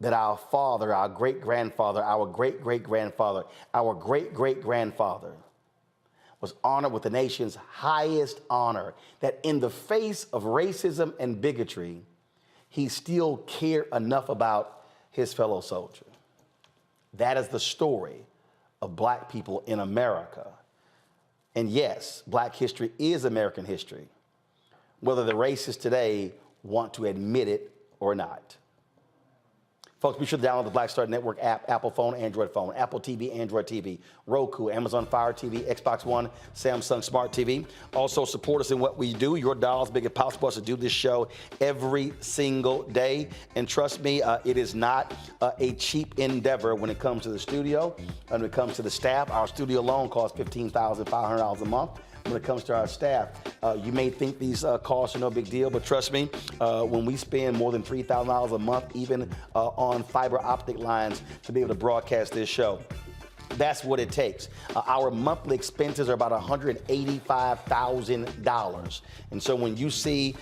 that our father, our great-grandfather, our great-great-grandfather, our great-great-grandfather was honored with the nation's highest honor, that in the face of racism and bigotry, he still cared enough about his fellow soldier. That is the story of black people in America. And yes, black history is American history, whether the racists today want to admit it or not. Folks, be sure to download the Black Star Network app, Apple phone, Android phone, Apple TV, Android TV, Roku, Amazon Fire TV, Xbox One, Samsung Smart TV. Also, support us in what we do. Your dollars make it possible for us to do this show every single day. And trust me, it is not a cheap endeavor when it comes to the studio and when it comes to the staff. Our studio alone costs $15,500 a month. When it comes to our staff, you may think these costs are no big deal, but trust me, when we spend more than $3,000 a month, even on fiber optic lines to be able to broadcast this show, that's what it takes. Our monthly expenses are about $185,000. And so when you see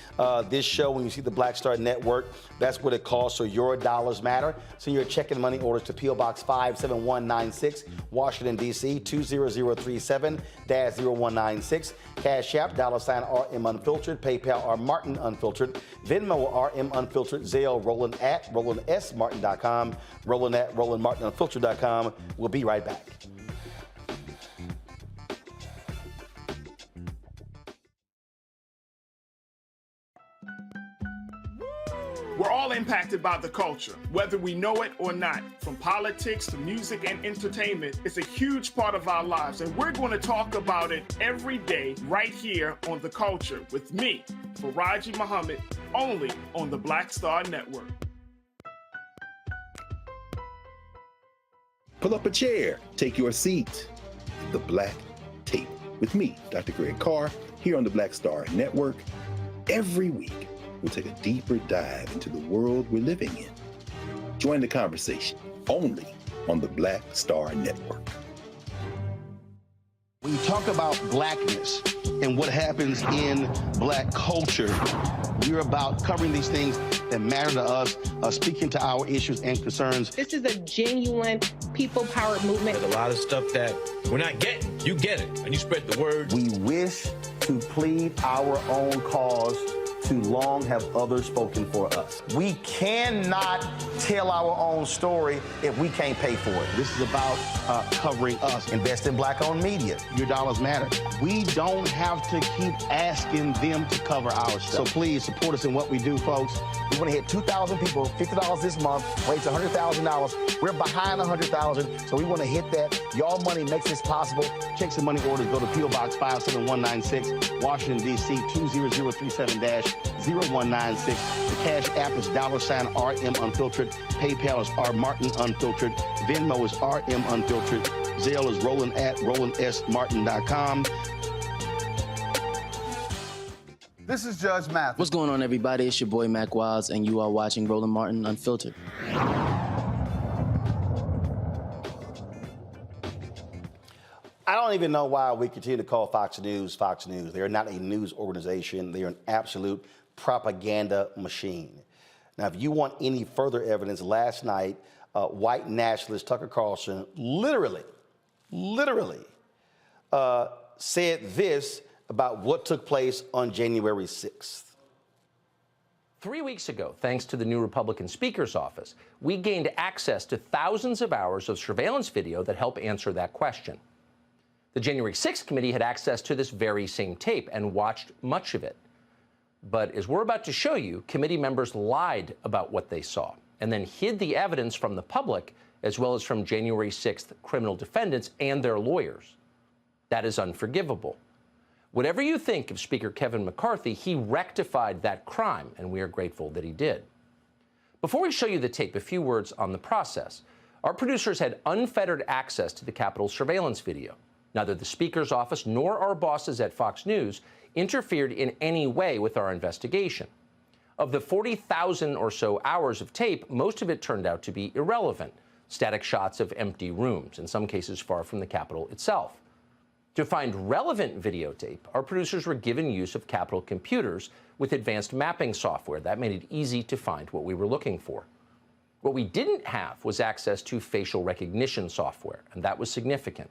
this show, when you see the Black Star Network, that's what it costs. So your dollars matter. Send your check and money orders to P.O. Box 57196, Washington, D.C., 20037-0196. Cash App, $RM Unfiltered, PayPal, R Martin Unfiltered, Venmo, RM Unfiltered, Zelle, Roland at RolandSMartin.com, Roland at RolandMartinUnfiltered.com. We'll be right back. We're all impacted by the culture, whether we know it or not. From politics to music and entertainment, it's a huge part of our lives, and we're going to talk about it every day right here on The Culture with me, Faraji Muhammad, only on the Black Star Network. Pull up a chair, take your seat. The Black Tape with me, Dr. Greg Carr, here on the Black Star Network. Every week, we'll take a deeper dive into the world we're living in. Join the conversation only on the Black Star Network. When you talk about blackness and what happens in black culture, we're about covering these things that matter to us, speaking to our issues and concerns. This is a genuine people-powered movement. There's a lot of stuff that we're not getting. You get it, and you spread the word. We wish to plead our own cause. Too long have others spoken for us. We cannot tell our own story if we can't pay for it. This is about covering us. Invest in black-owned media. Your dollars matter. We don't have to keep asking them to cover our stuff. So please support us in what we do, folks. We want to hit 2,000 people, $50 this month, raise $100,000. We're behind 100,000, so we want to hit that. Y'all money makes this possible. Check some money orders. Go to P.O. Box 57196, Washington, D.C. 20037-0196. The Cash App is $RM Unfiltered. PayPal is R Martin Unfiltered. Venmo is RM Unfiltered. Zelle is Roland at RolandSMartin.com. This is Judge Mathis. What's going on, everybody? It's your boy Mac Wiles, and you are watching Roland Martin Unfiltered. I don't even know why we continue to call Fox News Fox News. They are not a news organization. They are an absolute propaganda machine. Now, if you want any further evidence, last night, white nationalist Tucker Carlson literally said this about what took place on January 6th. 3 weeks ago, thanks to the new Republican Speaker's office, we gained access to thousands of hours of surveillance video that help answer that question. The January 6th committee had access to this very same tape and watched much of it. But as we're about to show you, committee members lied about what they saw and then hid the evidence from the public as well as from January 6th criminal defendants and their lawyers. That is unforgivable. Whatever you think of Speaker Kevin McCarthy, he rectified that crime, and we are grateful that he did. Before we show you the tape, a few words on the process. Our producers had unfettered access to the Capitol's surveillance video. Neither the Speaker's office nor our bosses at Fox News interfered in any way with our investigation. Of the 40,000 or so hours of tape, most of it turned out to be irrelevant, static shots of empty rooms, in some cases far from the Capitol itself. To find relevant videotape, our producers were given use of Capitol computers with advanced mapping software. That made it easy to find what we were looking for. What we didn't have was access to facial recognition software, and that was significant.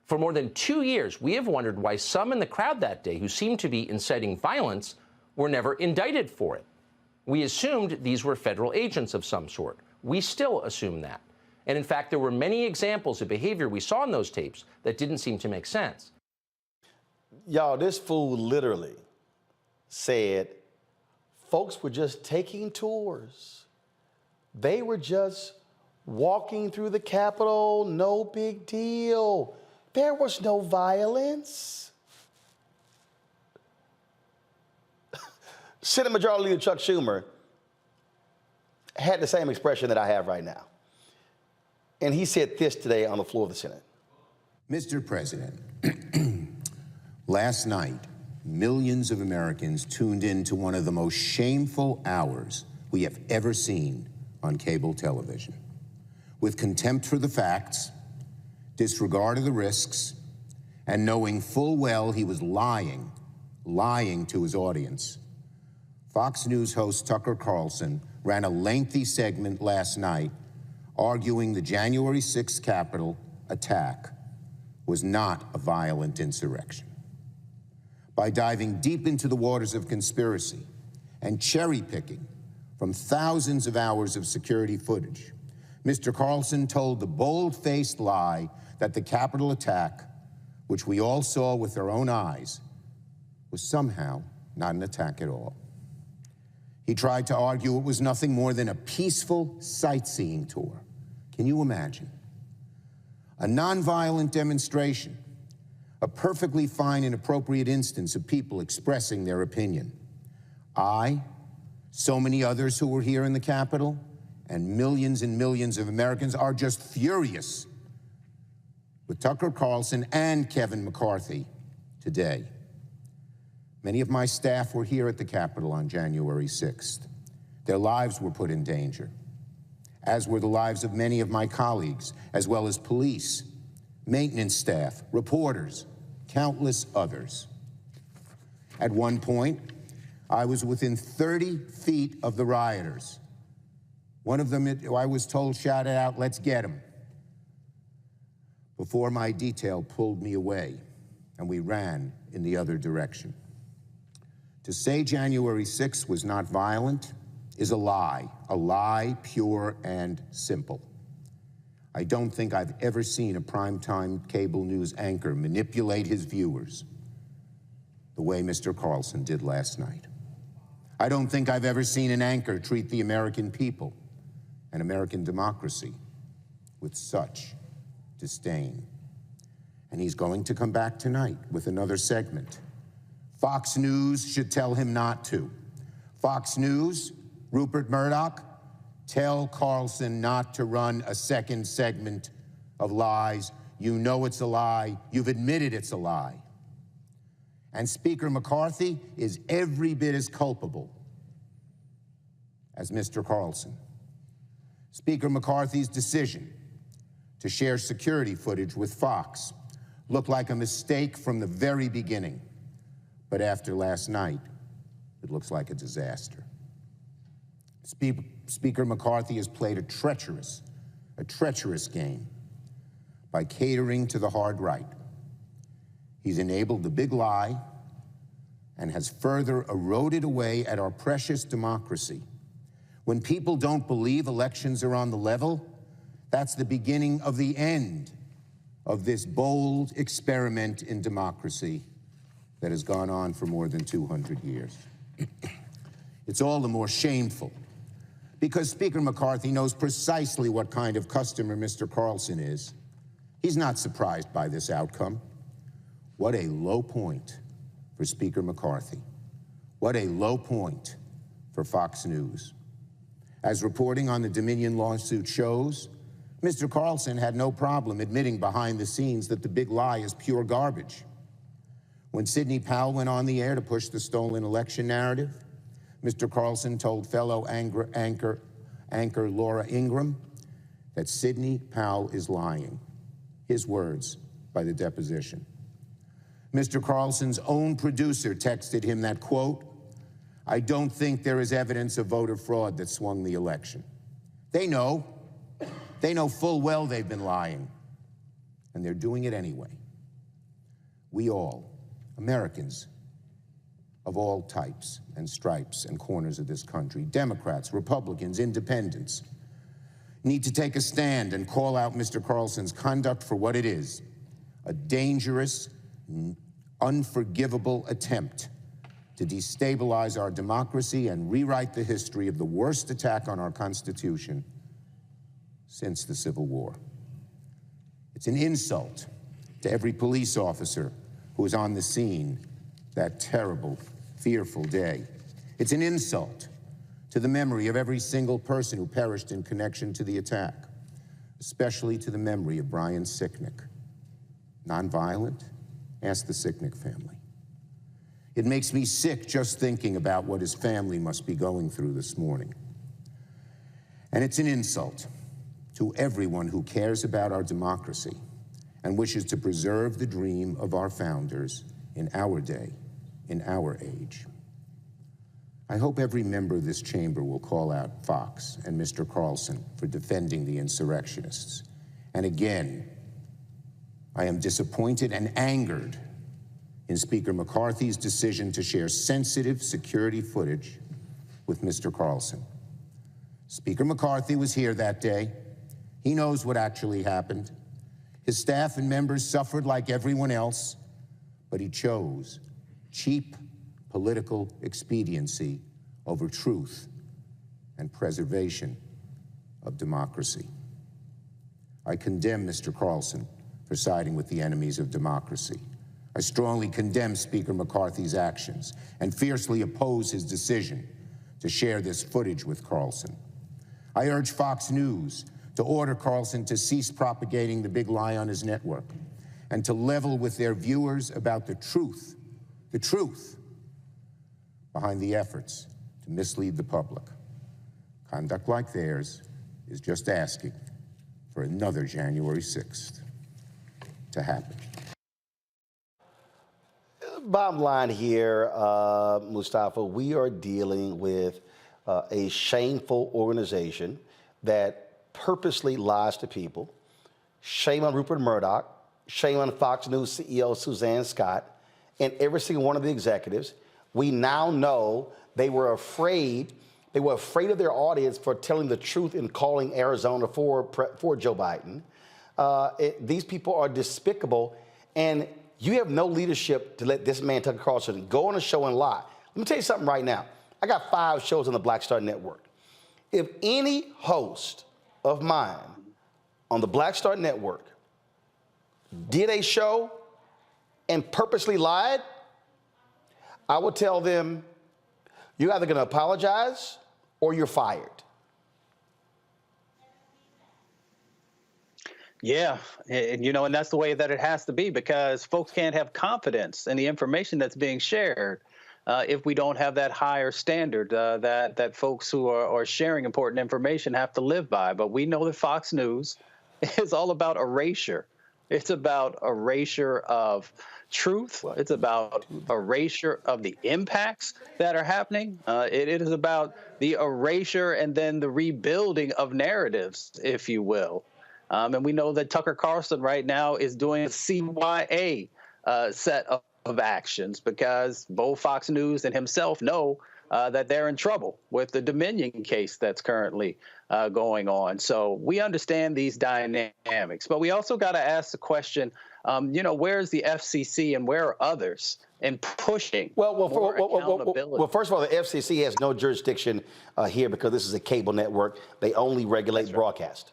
For more than 2 years, we have wondered why some in the crowd that day who seemed to be inciting violence were never indicted for it. We assumed these were federal agents of some sort. We still assume that. And in fact, there were many examples of behavior we saw in those tapes that didn't seem to make sense. Y'all, this fool literally said folks were just taking tours. They were just walking through the Capitol, no big deal. There was no violence. Senate Majority Leader Chuck Schumer had the same expression that I have right now. And he said this today on the floor of the Senate. Mr. President, last night, millions of Americans tuned in to one of the most shameful hours we have ever seen on cable television. With contempt for the facts, disregard of the risks, and knowing full well he was lying to his audience, Fox News host Tucker Carlson ran a lengthy segment last night arguing the January 6th Capitol attack was not a violent insurrection. By diving deep into the waters of conspiracy and cherry-picking from thousands of hours of security footage, Mr. Carlson told the bold-faced lie that the Capitol attack, which we all saw with our own eyes, was somehow not an attack at all. He tried to argue it was nothing more than a peaceful sightseeing tour. Can you imagine? A nonviolent demonstration, a perfectly fine and appropriate instance of people expressing their opinion. I, so many others who were here in the Capitol, and millions of Americans are just furious with Tucker Carlson and Kevin McCarthy today. Many of my staff were here at the Capitol on January 6th. Their lives were put in danger, as were the lives of many of my colleagues, as well as police, maintenance staff, reporters, countless others. At one point, I was within 30 feet of the rioters. One of them, I was told, shouted out, "Let's get him," before my detail pulled me away and we ran in the other direction. To say January 6th was not violent is a lie pure and simple. I don't think I've ever seen a primetime cable news anchor manipulate his viewers the way Mr. Carlson did last night. I don't think I've ever seen an anchor treat the American people and American democracy with such disdain. And he's going to come back tonight with another segment. Fox News should tell him not to. Fox News, Rupert Murdoch, tell Carlson not to run a second segment of lies. You know it's a lie. You've admitted it's a lie. And Speaker McCarthy is every bit as culpable as Mr. Carlson. Speaker McCarthy's decision to share security footage with Fox looked like a mistake from the very beginning. But after last night, it looks like a disaster. Speaker McCarthy has played a treacherous game by catering to the hard right. He's enabled the big lie and has further eroded away at our precious democracy. When people don't believe elections are on the level, that's the beginning of the end of this bold experiment in democracy that has gone on for more than 200 years. It's all the more shameful because Speaker McCarthy knows precisely what kind of customer Mr. Carlson is. He's not surprised by this outcome. What a low point for Speaker McCarthy. What a low point for Fox News. As reporting on the Dominion lawsuit shows, Mr. Carlson had no problem admitting behind the scenes that the big lie is pure garbage. When Sidney Powell went on the air to push the stolen election narrative, Mr. Carlson told fellow anchor Laura Ingraham that Sidney Powell is lying. His words by the deposition. Mr. Carlson's own producer texted him that, quote, "I don't think there is evidence of voter fraud that swung the election." They know full well they've been lying, and they're doing it anyway. We all, Americans of all types and stripes and corners of this country, Democrats, Republicans, independents, need to take a stand and call out Mr. Carlson's conduct for what it is, a dangerous, unforgivable attempt to destabilize our democracy and rewrite the history of the worst attack on our Constitution since the Civil War. It's an insult to every police officer who was on the scene that terrible, fearful day. It's an insult to the memory of every single person who perished in connection to the attack, especially to the memory of Brian Sicknick. Nonviolent? Ask the Sicknick family. It makes me sick just thinking about what his family must be going through this morning. And it's an insult to everyone who cares about our democracy and wishes to preserve the dream of our founders in our day, in our age. I hope every member of this chamber will call out Fox and Mr. Carlson for defending the insurrectionists. And again, I am disappointed and angered in Speaker McCarthy's decision to share sensitive security footage with Mr. Carlson. Speaker McCarthy was here that day. He knows what actually happened. His staff and members suffered like everyone else, but he chose cheap political expediency over truth and preservation of democracy. I condemn Mr. Carlson for siding with the enemies of democracy. I strongly condemn Speaker McCarthy's actions and fiercely oppose his decision to share this footage with Carlson. I urge Fox News to order Carlson to cease propagating the big lie on his network and to level with their viewers about the truth behind the efforts to mislead the public. Conduct like theirs is just asking for another January 6th to happen. Bottom line here, Mustafa, we are dealing with a shameful organization that purposely lies to people. Shame on Rupert Murdoch, shame on Fox News CEO Suzanne Scott, and every single one of the executives. We now know they were afraid of their audience for telling the truth and calling Arizona for Joe Biden. These people are despicable, and you have no leadership to let this man, Tucker Carlson, go on a show and lie. Let me tell you something right now. I got 5 shows on the Black Star Network. If any host of mine on the Black Star Network did a show and purposely lied, I would tell them, you're either going to apologize or you're fired. Yeah, and and that's the way that it has to be, because folks can't have confidence in the information that's being shared if we don't have that higher standard that folks who are sharing important information have to live by. But we know that Fox News is all about erasure. It's about erasure of truth. It's about erasure of the impacts that are happening. It is about the erasure and then the rebuilding of narratives, if you will. And we know that Tucker Carlson right now is doing a CYA set of actions, because both Fox News and himself know that they're in trouble with the Dominion case that's currently going on. So we understand these dynamics, but we also got to ask the question, where's the FCC and where are others in pushing accountability? Well, first of all, the FCC has no jurisdiction here because this is a cable network. They only regulate broadcast.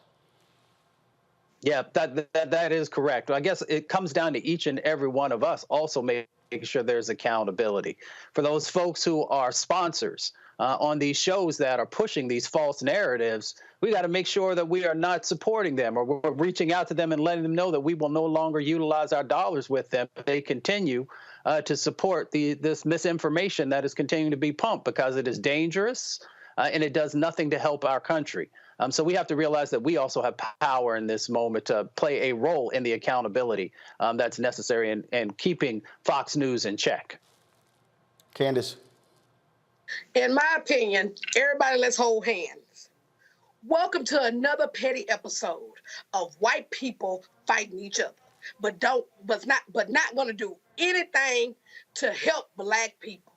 Yeah, that is correct. I guess it comes down to each and every one of us also making sure there's accountability. For those folks who are sponsors on these shows that are pushing these false narratives, we got to make sure that we are not supporting them, or we're reaching out to them and letting them know that we will no longer utilize our dollars with them if they continue to support this misinformation that is continuing to be pumped, because it is dangerous and it does nothing to help our country. So we have to realize that we also have power in this moment to play a role in the accountability that's necessary in keeping Fox News in check. Candace? In my opinion, everybody, let's hold hands. Welcome to another petty episode of white people fighting each other, but not going to do anything to help Black people.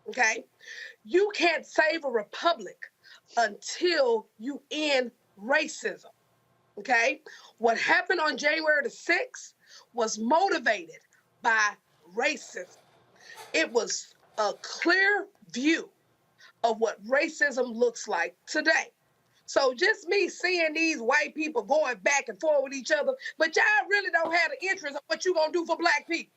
Okay? You can't save a republic until you end racism, okay? What happened on January the 6th was motivated by racism. It was a clear view of what racism looks like today. So just me seeing these white people going back and forth with each other, but y'all really don't have the interest of what you gonna do for Black people.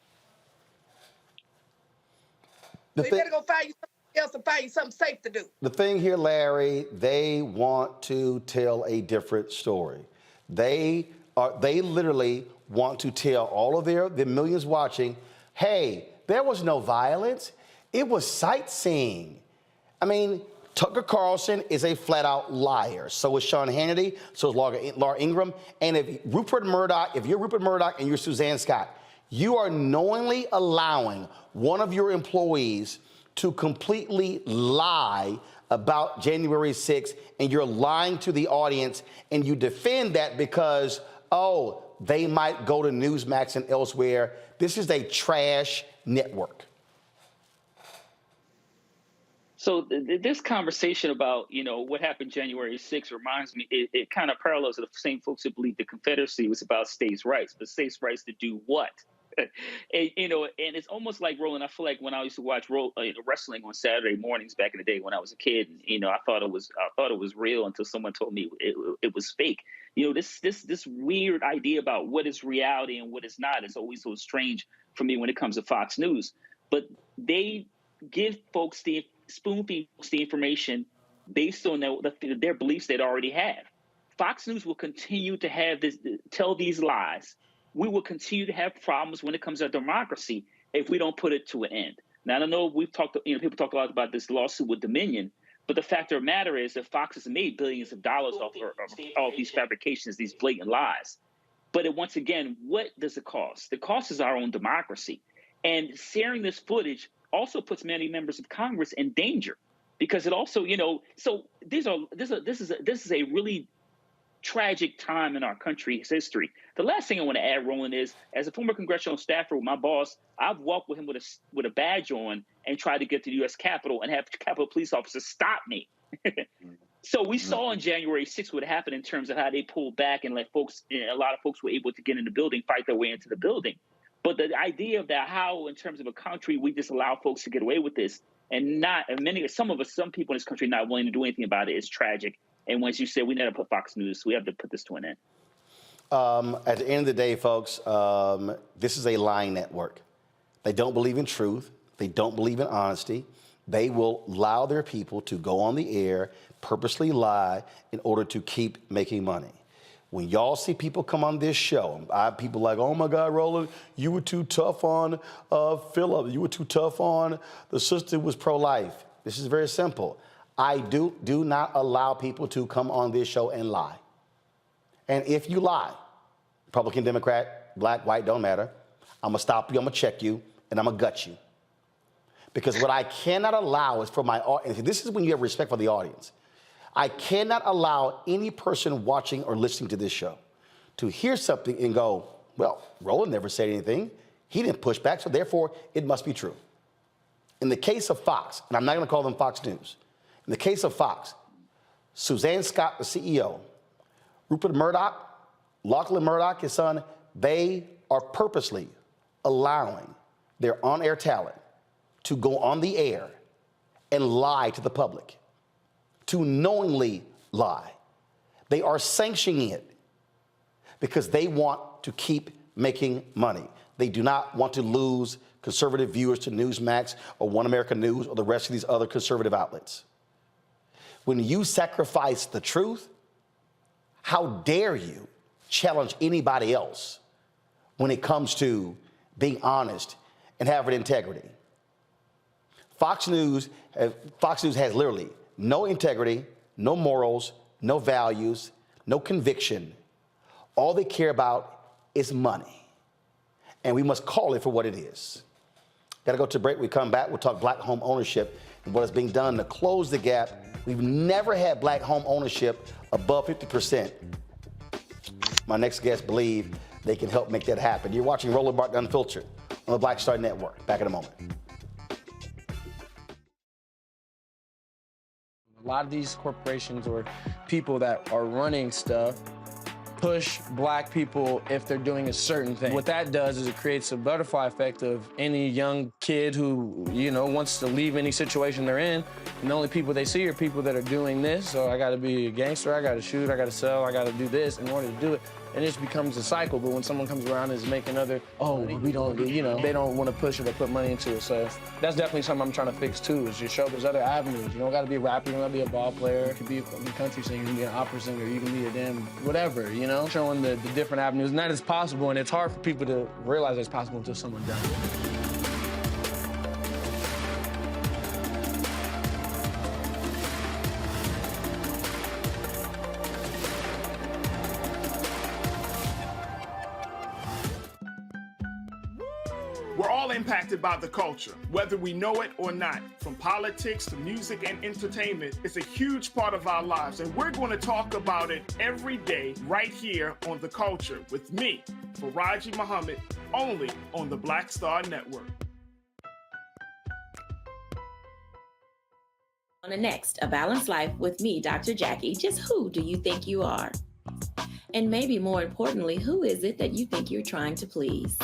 So you better go find you something else and find you something safe to do. The thing here, Larry, they want to tell a different story. They literally want to tell all of the millions watching, hey, there was no violence. It was sightseeing. I mean, Tucker Carlson is a flat-out liar. So is Sean Hannity. So is Laura Ingraham. And if you're Rupert Murdoch and you're Suzanne Scott, you are knowingly allowing one of your employees to completely lie about January 6th, and you're lying to the audience, and you defend that because, oh, they might go to Newsmax and elsewhere. This is a trash network. So this conversation about, what happened January 6th reminds me, it kind of parallels to the same folks who believe the Confederacy was about states' rights, but states' rights to do what? and, and it's almost like, Roland, I feel like when I used to watch wrestling on Saturday mornings back in the day when I was a kid, I thought it was real until someone told me it was fake. This weird idea about what is reality and what is not is always so strange for me when it comes to Fox News. But they give folks spoon-feed folks the information based on their beliefs they already have. Fox News will continue to tell these lies. We will continue to have problems when it comes to democracy if we don't put it to an end. Now, I know we've talked, people talk a lot about this lawsuit with Dominion, but the fact of the matter is that Fox has made billions of dollars off of all these fabrications, these blatant lies. But once again, what does it cost? The cost is our own democracy. And sharing this footage also puts many members of Congress in danger because it also, so this is a really tragic time in our country's history. The last thing I want to add, Roland, is as a former congressional staffer with my boss, I've walked with him with a badge on and tried to get to the U.S. Capitol and have Capitol police officers stop me. So we saw on January 6th what happened in terms of how they pulled back and let folks, a lot of folks were able to get in the building, fight their way into the building. But the idea of that, how in terms of a country, we just allow folks to get away with this and some people in this country not willing to do anything about it is tragic. And once you say we never put Fox News, we have to put this to an end. At the end of the day, folks, this is a lying network. They don't believe in truth. They don't believe in honesty. They will allow their people to go on the air, purposely lie in order to keep making money. When y'all see people come on this show, people like, oh my God, Roland, you were too tough on Philip. You were too tough on the sister who was pro-life. This is very simple. I do not allow people to come on this show and lie. And if you lie, Republican, Democrat, black, white, don't matter, I'm going to stop you, I'm going to check you, and I'm going to gut you. Because what I cannot allow is for my audience, this is when you have respect for the audience. I cannot allow any person watching or listening to this show to hear something and go, well, Roland never said anything. He didn't push back, so therefore it must be true. In the case of Fox, and I'm not going to call them Fox News, in the case of Fox, Suzanne Scott, the CEO, Rupert Murdoch, Lachlan Murdoch, his son, they are purposely allowing their on-air talent to go on the air and lie to the public, to knowingly lie. They are sanctioning it because they want to keep making money. They do not want to lose conservative viewers to Newsmax or One America News or the rest of these other conservative outlets. When you sacrifice the truth, how dare you challenge anybody else when it comes to being honest and having integrity? Fox News has literally no integrity, no morals, no values, no conviction. All they care about is money. And we must call it for what it is. Got to go to break. We come back. We'll talk black home ownership and what is being done to close the gap. We've never had black home ownership above 50%. My next guests believe they can help make that happen. You're watching Roland Martin Unfiltered on the Black Star Network. Back in a moment. A lot of these corporations or people that are running stuff push black people if they're doing a certain thing. What that does is it creates a butterfly effect of any young kid who, wants to leave any situation they're in, and the only people they see are people that are doing this. So I gotta be a gangster, I gotta shoot, I gotta sell, I gotta do this in order to do it. And it just becomes a cycle. But when someone comes around and is making we don't, they don't want to push it or put money into it. So that's definitely something I'm trying to fix too, is just show there's other avenues. You don't got to be a rapper, you don't got to be a ball player. You can be a country singer, you can be an opera singer, you can be a damn whatever, showing the different avenues. And that is possible, and it's hard for people to realize it's possible until someone does it. We're all impacted by the culture, whether we know it or not. From politics to music and entertainment, it's a huge part of our lives, and we're going to talk about it every day right here on The Culture with me, Faraji Muhammad, only on the Black Star Network. On the next, A Balanced Life with me, Dr. Jackie, just who do you think you are? And maybe more importantly, who is it that you think you're trying to please?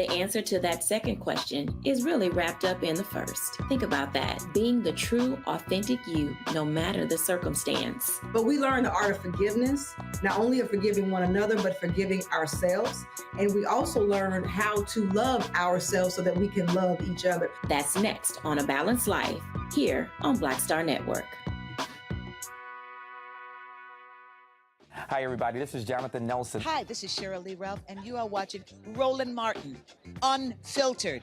the answer to that second question is really wrapped up in the first. Think about that. Being the true, authentic you, no matter the circumstance. But we learn the art of forgiveness, not only of forgiving one another, but forgiving ourselves. And we also learn how to love ourselves so that we can love each other. That's next on A Balanced Life, here on Black Star Network. Hi, everybody. This is Jonathan Nelson. Hi, this is Cheryl Lee Ralph, and you are watching Roland Martin, Unfiltered.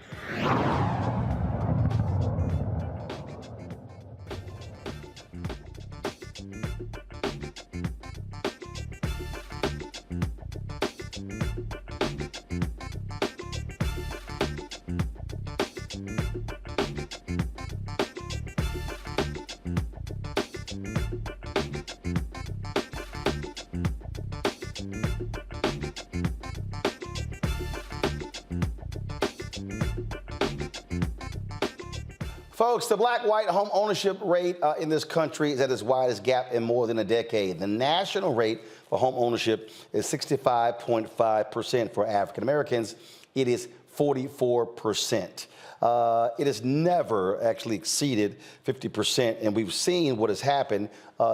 Folks, the black-white home ownership rate in this country is at its widest gap in more than a decade. The national rate for home ownership is 65.5%. For African Americans, it is 44%. It has never actually exceeded 50%, and we've seen what has happened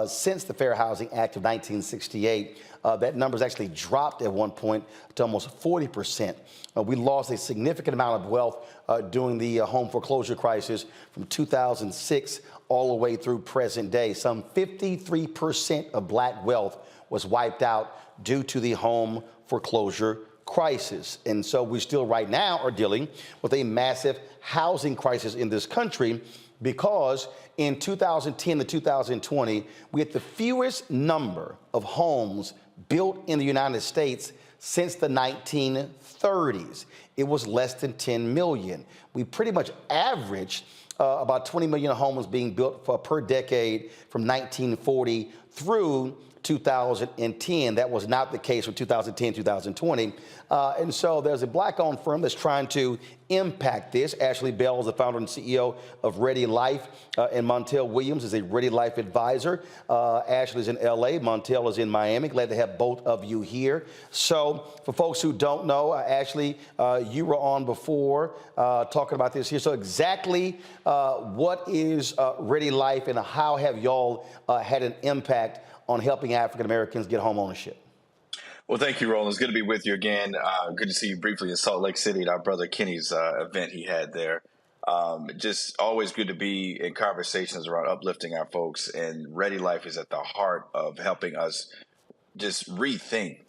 since the Fair Housing Act of 1968. That number's actually dropped at one point to almost 40%. We lost a significant amount of wealth during the home foreclosure crisis from 2006 all the way through present day. Some 53% of black wealth was wiped out due to the home foreclosure crisis. And so we still right now are dealing with a massive housing crisis in this country because in 2010 to 2020, we had the fewest number of homes built in the United States since the 1930s. It was less than 10 million. We pretty much averaged about 20 million homes being built per decade from 1940 through 2010. That was not the case from 2010, 2020. And so there's a black-owned firm that's trying to impact this. Ashley Bell is the founder and CEO of Ready Life, and Montel Williams is a Ready Life advisor. Ashley's in LA, Montel is in Miami. Glad to have both of you here. So for folks who don't know, Ashley, you were on before talking about this here. So exactly what is Ready Life and how have y'all had an impact on helping African Americans get home ownership? Well, thank you, Roland. It's good to be with you again. Good to see you briefly in Salt Lake City at our brother Kenny's event he had there. Just always good to be in conversations around uplifting our folks. And Ready Life is at the heart of helping us just rethink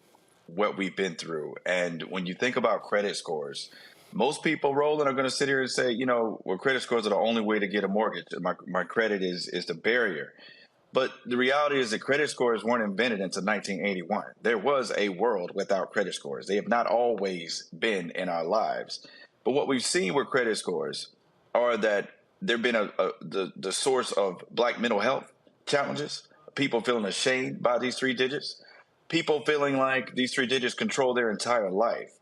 what we've been through. And when you think about credit scores, most people, Roland, are going to sit here and say, you know, well, credit scores are the only way to get a mortgage. My credit is the barrier. But the reality is that credit scores weren't invented until 1981. There was a world without credit scores. They have not always been in our lives. But what we've seen with credit scores are that they've been the source of black mental health challenges, people feeling ashamed by these three digits, people feeling like these three digits control their entire life.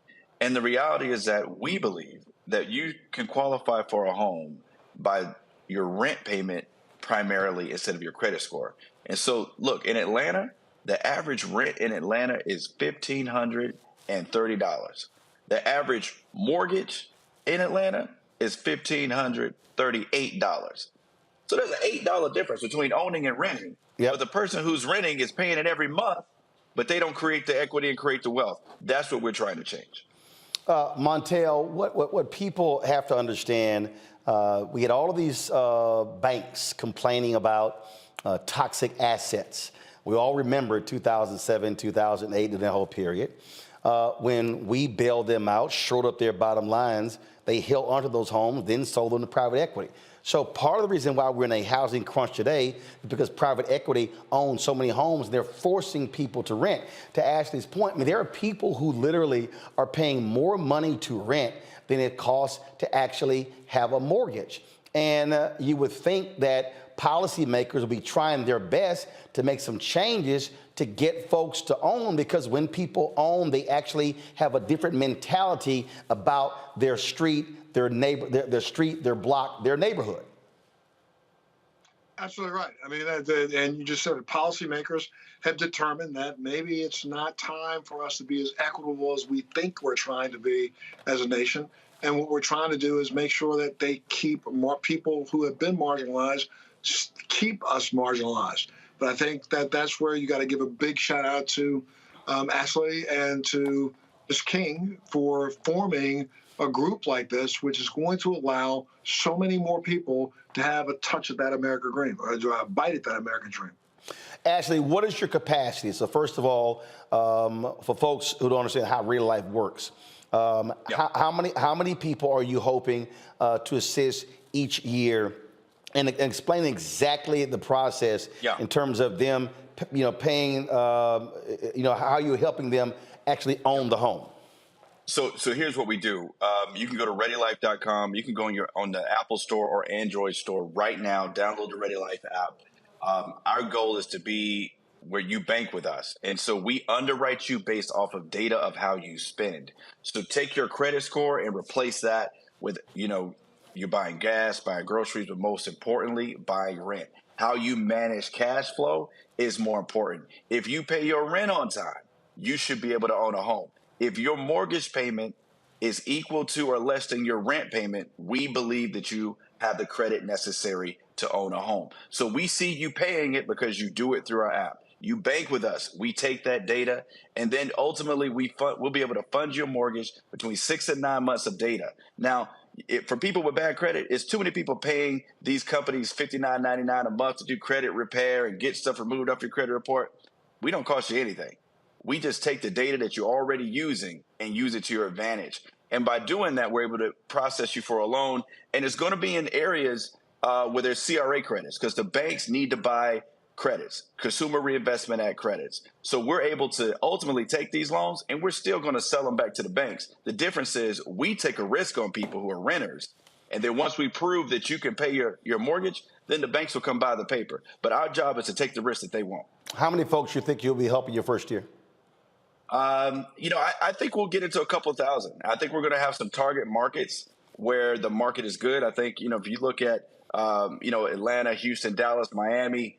And the reality is that we believe that you can qualify for a home by your rent payment primarily instead of your credit score. And so, look, in Atlanta, the average rent in Atlanta is $1,530. The average mortgage in Atlanta is $1,538. So there's an $8 difference between owning and renting. Yep. But the person who's renting is paying it every month, but they don't create the equity and create the wealth. That's what we're trying to change. Montel, what people have to understand, we had all of these banks complaining about toxic assets. We all remember 2007, 2008, and that whole period. When we bailed them out, shored up their bottom lines, they held onto those homes, then sold them to private equity. So part of the reason why we're in a housing crunch today is because private equity owns so many homes, they're forcing people to rent. To Ashley's point, I mean, there are people who literally are paying more money to rent than it costs to actually have a mortgage. And you would think that policymakers will be trying their best to make some changes to get folks to own, because when people own, they actually have a different mentality about their street, their neighbor, their street, their block, their neighborhood. Absolutely right. I mean, and you just said it, policymakers have determined that maybe it's not time for us to be as equitable as we think we're trying to be as a nation. And what we're trying to do is make sure that they keep more people who have been marginalized, keep us marginalized. But I think that that's where you got to give a big shout out to Ashley and to Ms. King for forming a group like this, which is going to allow so many more people to have a touch of that American dream, or a bite at that American dream. Ashley, what is your capacity? So first of all, for folks who don't understand how real life works, how many people are you hoping to assist each year, and explain exactly the process in terms of them, paying, how you're helping them actually own the home? So here's what we do. You can go to ReadyLife.com. You can go on the Apple Store or Android Store right now. Download the Ready Life app. Our goal is to be where you bank with us. And so we underwrite you based off of data of how you spend. So take your credit score and replace that with, you're buying gas, buying groceries, but most importantly, buying rent. How you manage cash flow is more important. If you pay your rent on time, you should be able to own a home. If your mortgage payment is equal to or less than your rent payment, we believe that you have the credit necessary to own a home. So we see you paying it because you do it through our app. You bank with us. We take that data, and then ultimately we'll be able to fund your mortgage between 6 and 9 months of data. Now, for people with bad credit, it's too many people paying these companies $59.99 a month to do credit repair and get stuff removed off your credit report. We don't cost you anything. We just take the data that you're already using and use it to your advantage. And by doing that, we're able to process you for a loan. And it's going to be in areas where there's CRA credits, because the banks need to buy credits, Consumer Reinvestment Act credits. So we're able to ultimately take these loans, and we're still going to sell them back to the banks. The difference is we take a risk on people who are renters. And then once we prove that you can pay your mortgage, then the banks will come buy the paper. But our job is to take the risk that they want. How many folks you think you'll be helping your first year? I think we'll get into a couple of thousand. I think we're going to have some target markets where the market is good. I think, if you look at, Atlanta, Houston, Dallas, Miami,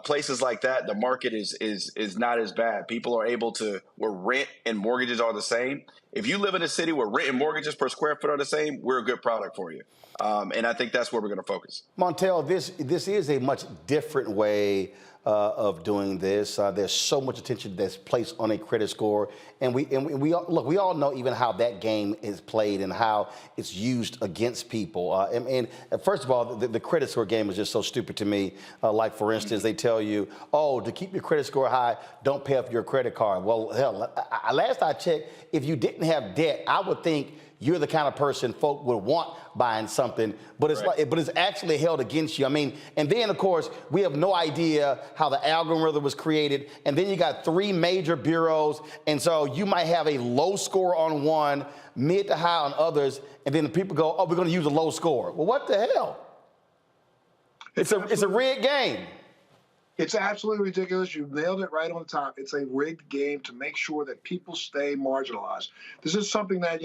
places like that, the market is not as bad. People are able to, where rent and mortgages are the same. If you live in a city where rent and mortgages per square foot are the same, we're a good product for you. And I think that's where we're going to focus. Montel, this is a much different way of doing this. There's so much attention that's placed on a credit score, and we all know even how that game is played and how it's used against people. And first of all, the credit score game is just so stupid to me. Like, for instance, they tell you, to keep your credit score high, don't pay off your credit card. Well, hell, last I checked, if you didn't have debt, I would think you're the kind of person folk would want buying something, but it's but it's actually held against you. I mean, and then of course we have no idea how the algorithm was created, and then you got 3 major bureaus, and so you might have a low score on one, mid to high on others, and then the people go, we're going to use a low score. Well, what the hell? It's a rigged game. It's absolutely ridiculous. You nailed it right on top. It's a rigged game to make sure that people stay marginalized. This is something that,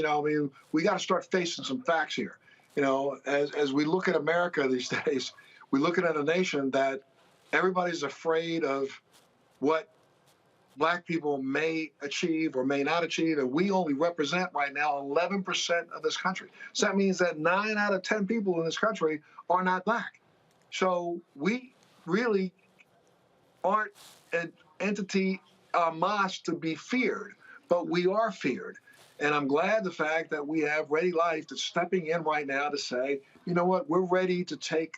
we got to start facing some facts here. As we look at America these days, we're looking at a nation that everybody's afraid of what Black people may achieve or may not achieve, and we only represent right now 11% of this country. So that means that 9 out of 10 people in this country are not Black. So we really aren't an entity, mass to be feared, but we are feared. And I'm glad the fact that we have Ready Life that's stepping in right now to say, you know what, we're ready to take,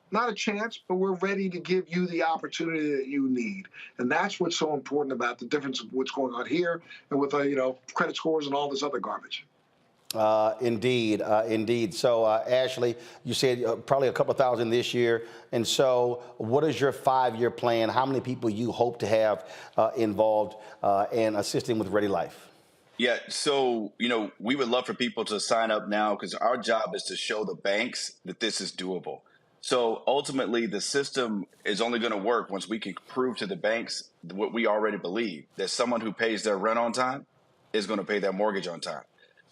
not a chance, but we're ready to give you the opportunity that you need. And that's what's so important about the difference of what's going on here and with, credit scores and all this other garbage. Indeed. So, Ashley, you said probably a couple thousand this year. And so what is your 5-year plan? How many people you hope to have involved in assisting with Ready Life? Yeah, so, we would love for people to sign up now, because our job is to show the banks that this is doable. So ultimately, the system is only going to work once we can prove to the banks what we already believe, that someone who pays their rent on time is going to pay their mortgage on time.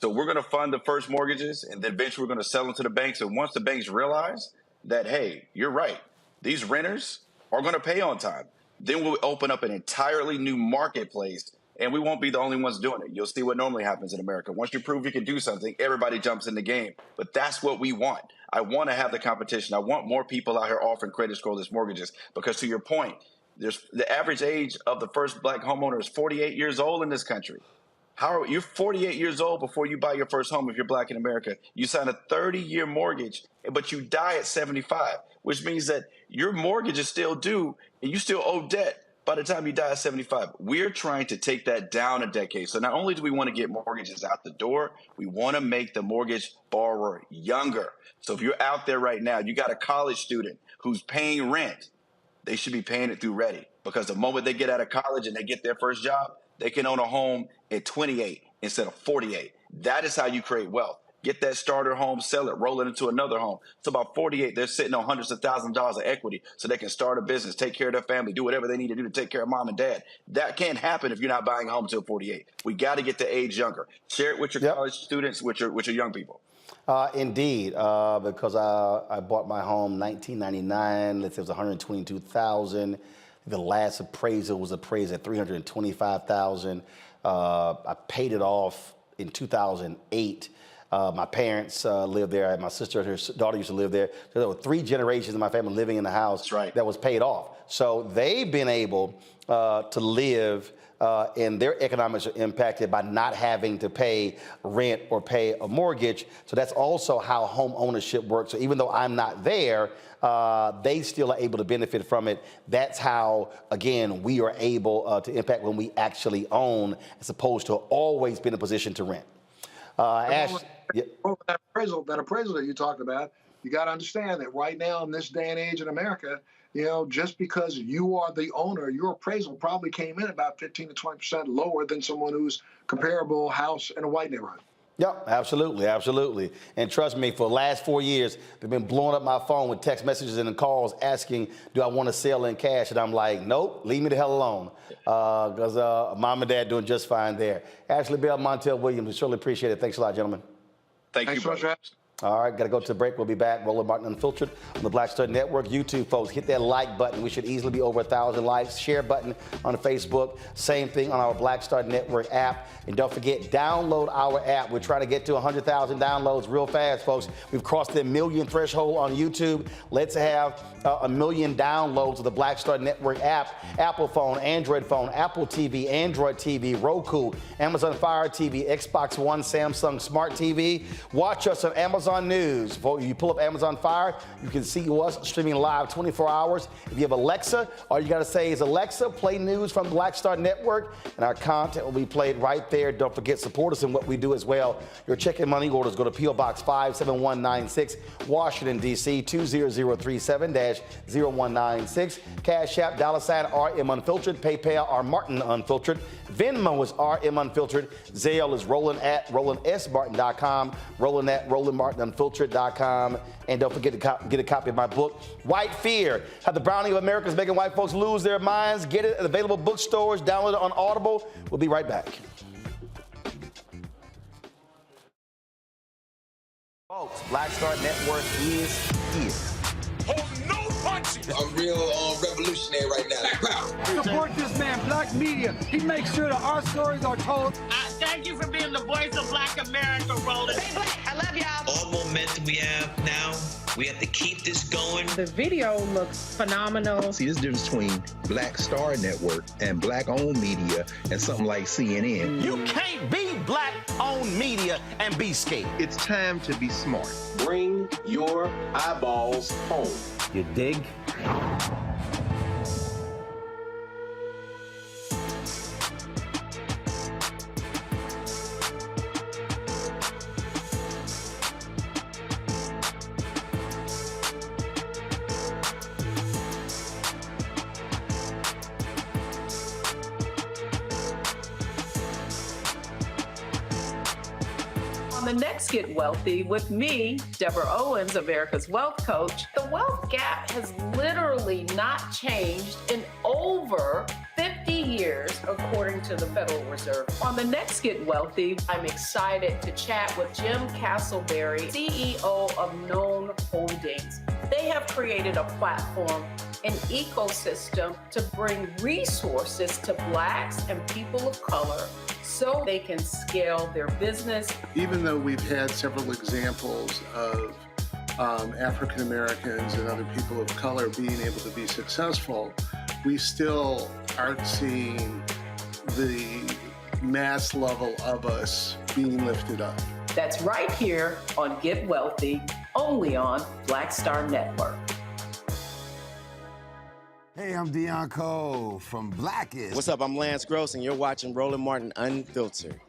So we're going to fund the first mortgages, and then eventually we're going to sell them to the banks. And once the banks realize that, hey, you're right, These renters are going to pay on time. Then we'll open up an entirely new marketplace, and we won't be the only ones doing it. You'll see what normally happens in America. Once you prove you can do something, everybody jumps in the game. But that's what we want. I want to have the competition. I want more people out here offering credit scoreless mortgages because, to your point, the average age of the first black homeowner is 48 years old in this country. You're 48 years old before you buy your first home if you're black in America. You sign a 30-year mortgage, but you die at 75, which means that your mortgage is still due and you still owe debt by the time you die at 75. We're trying to take that down a decade. So not only do we want to get mortgages out the door, we want to make the mortgage borrower younger. So if you're out there right now, you got a college student who's paying rent, they should be paying it through Ready, because the moment they get out of college and they get their first job, they can own a home at 28 instead of 48. That is how you create wealth. Get that starter home, sell it, roll it into another home. So about 48, they're sitting on hundreds of thousands of dollars of equity so they can start a business, take care of their family, do whatever they need to do to take care of mom and dad. That can't happen if you're not buying a home until 48. We got to get the age younger. Share it with your college students, with your young people. Indeed, because I bought my home 1999. Let's say it was $122,000. The last appraisal was appraised at $325,000. I paid it off in 2008. My parents lived there. My sister and her daughter used to live there. So there were 3 generations of my family living in the house that was paid off. So they've been able to live, and their economics are impacted by not having to pay rent or pay a mortgage. So that's also how home ownership works. So even though I'm not there, they still are able to benefit from it. That's how, again, we are able to impact when we actually own, as opposed to always being in a position to rent. That appraisal that you talked about, you got to understand that right now in this day and age in America, just because you are the owner, your appraisal probably came in about 15 to 20% lower than someone who's comparable house in a white neighborhood. Yep, absolutely, absolutely. And trust me, for the last 4 years, they've been blowing up my phone with text messages and calls asking, do I want to sell in cash? And I'm like, nope, leave me the hell alone. Because mom and dad doing just fine there. Ashley Bell, Montel Williams, we certainly appreciate it. Thanks a lot, gentlemen. Thanks so much, Travis. All right, got to go to the break. We'll be back. Roland Martin Unfiltered on the Black Star Network. YouTube, folks, hit that like button. We should easily be over 1,000 likes. Share button on Facebook. Same thing on our Black Star Network app. And don't forget, download our app. We're trying to get to 100,000 downloads real fast, folks. We've crossed the 1 million threshold on YouTube. Let's have 1 million downloads of the Black Star Network app. Apple phone, Android phone, Apple TV, Android TV, Roku, Amazon Fire TV, Xbox One, Samsung Smart TV. Watch us on Amazon News. You pull up Amazon Fire, you can see us streaming live 24 hours. If you have Alexa, all you got to say is, Alexa, play news from Black Star Network, and our content will be played right there. Don't forget, support us in what we do as well. Your check and money orders go to P.O. Box 57196, Washington, D.C. 20037-0196. Cash App, $RM Unfiltered. PayPal, R Martin Unfiltered. Venmo is RM Unfiltered. Zelle is Roland at RolandSMartin.com. Roland at RolandMartinUnfiltered.com. And don't forget to get a copy of my book, White Fear, How the Browning of America is Making White Folks Lose Their Minds. Get it at available bookstores. Download it on Audible. We'll be right back. Folks, Black Star Network is here. Oh, no punches! A real revolutionary right now. Support this man, Black Media. He makes sure that our stories are told. Thank you for being the voice of Black America, Roland. Stay black. I love y'all. All momentum we have now, we have to keep this going. The video looks phenomenal. See, there's a difference between Black Star Network and black-owned media and something like CNN. You can't be black-owned media and be scared. It's time to be smart. Bring your eyeballs home. You dig? On the next Get Wealthy with me, Deborah Owens, America's Wealth Coach, the wealth gap has literally not changed in over 50 years, according to the Federal Reserve. On the next Get Wealthy, I'm excited to chat with Jim Castleberry, CEO of Known Holdings. They have created a platform, an ecosystem to bring resources to Blacks and people of color so they can scale their business. Even though we've had several examples of African Americans and other people of color being able to be successful, we still aren't seeing the mass level of us being lifted up. That's right here on Get Wealthy, only on Black Star Network. Hey, I'm Deion Cole from Blackest. What's up? I'm Lance Gross, and you're watching Roland Martin Unfiltered.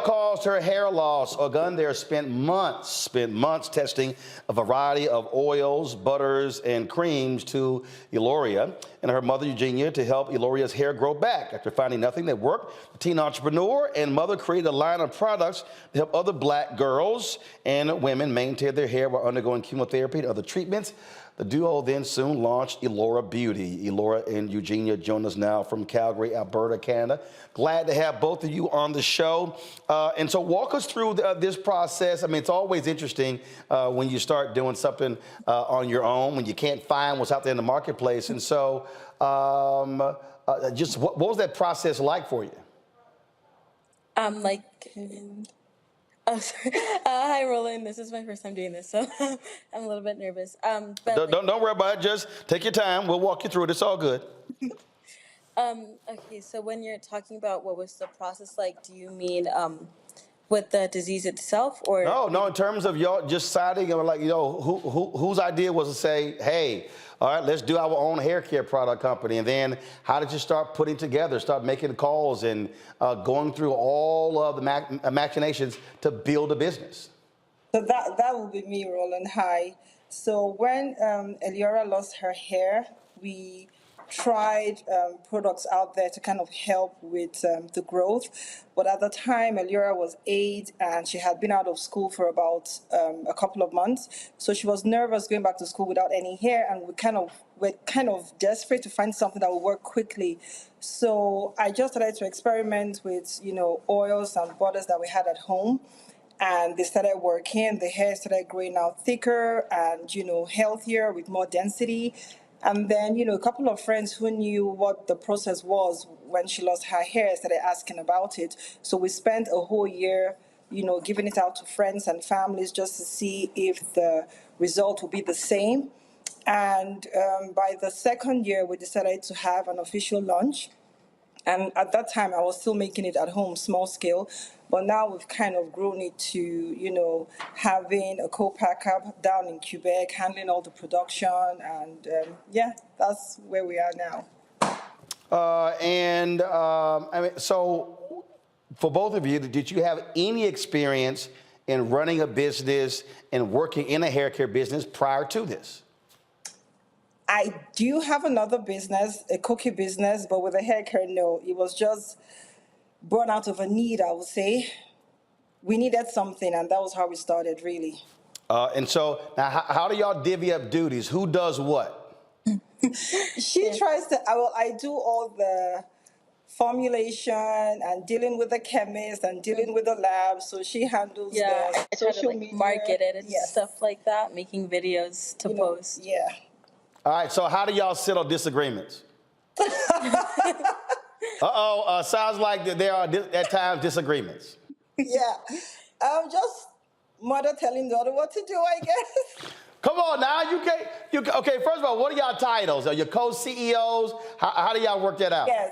Caused her hair loss. Ogunde spent months testing a variety of oils, butters, and creams to Eloria and her mother Eugenia to help Eloria's hair grow back. After finding nothing that worked, the teen entrepreneur and mother created a line of products to help other Black girls and women maintain their hair while undergoing chemotherapy and other treatments. The duo then soon launched Elora Beauty. Elora and Eugenia join us now from Calgary, Alberta, Canada. Glad to have both of you on the show. And so walk us through this process. I mean, it's always interesting when you start doing something on your own, when you can't find what's out there in the marketplace. And so just what was that process like for you? Oh, sorry. Hi, Roland. This is my first time doing this, so I'm a little bit nervous. Don't worry about it. Just take your time. We'll walk you through it. It's all good. Okay, so when you're talking about what was the process like, do you mean with the disease itself, or? No, in terms of y'all just deciding, like, whose idea was to say, hey, all right, let's do our own hair care product company. And then how did you start putting together, start making calls and going through all of the machinations to build a business? So that will be me, Roland. Hi. So when Eliora lost her hair, we tried products out there to kind of help with the growth. But at the time, Eliora was 8 and she had been out of school for about a couple of months. So she was nervous going back to school without any hair, and we're kind of desperate to find something that would work quickly. So I just started to experiment with, oils and butters that we had at home. And they started working. The hair started growing out thicker and, healthier with more density. And then, a couple of friends who knew what the process was when she lost her hair started asking about it. So we spent a whole year, giving it out to friends and families just to see if the result would be the same. And by the second year, we decided to have an official launch. And at that time, I was still making it at home, small scale. But now we've kind of grown it to, having a co-packer down in Quebec, handling all the production. And, that's where we are now. So for both of you, did you have any experience in running a business and working in a hair care business prior to this? I do have another business, a cookie business, but with a hair care, no. It was just born out of a need, I would say. We needed something, and that was how we started, really. And so now, how do y'all divvy up duties? Who does what? She tries to, I do all the formulation and dealing with the chemist and dealing with the lab. So she handles the social media. Market it and stuff like that, making videos to post. Yeah. All right, so how do y'all settle disagreements? Sounds like there are at times disagreements. Yeah. Just mother telling the other what to do, I guess. Come on now, okay, first of all, what are y'all titles? Are you co-CEOs? How do y'all work that out? Yes,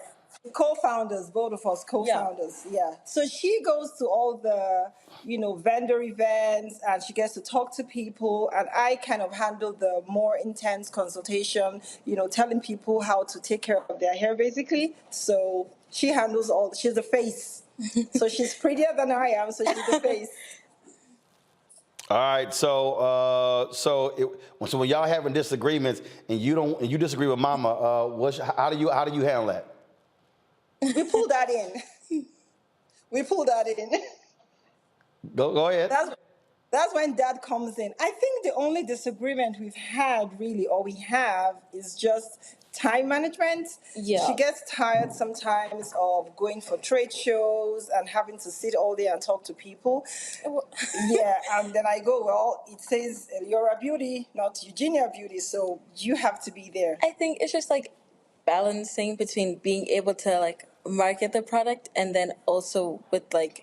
co-founders, both of us co-founders, yeah. So she goes to all the, vendor events and she gets to talk to people, and I kind of handle the more intense consultation, telling people how to take care of their hair basically. So she handles she's the face. So she's prettier than I am, so she's the face. All right, so when y'all having disagreements and you disagree with Mama, how do you handle that? We pull that in. Go ahead. That's when Dad comes in. I think the only disagreement we've had, really, or we have, is just time management. Yeah. She gets tired sometimes of going for trade shows and having to sit all day and talk to people. Yeah, and then I go, well, it says Eliora Beauty, not Eugenia Beauty, so you have to be there. I think it's just like balancing between being able to like market the product and then also with like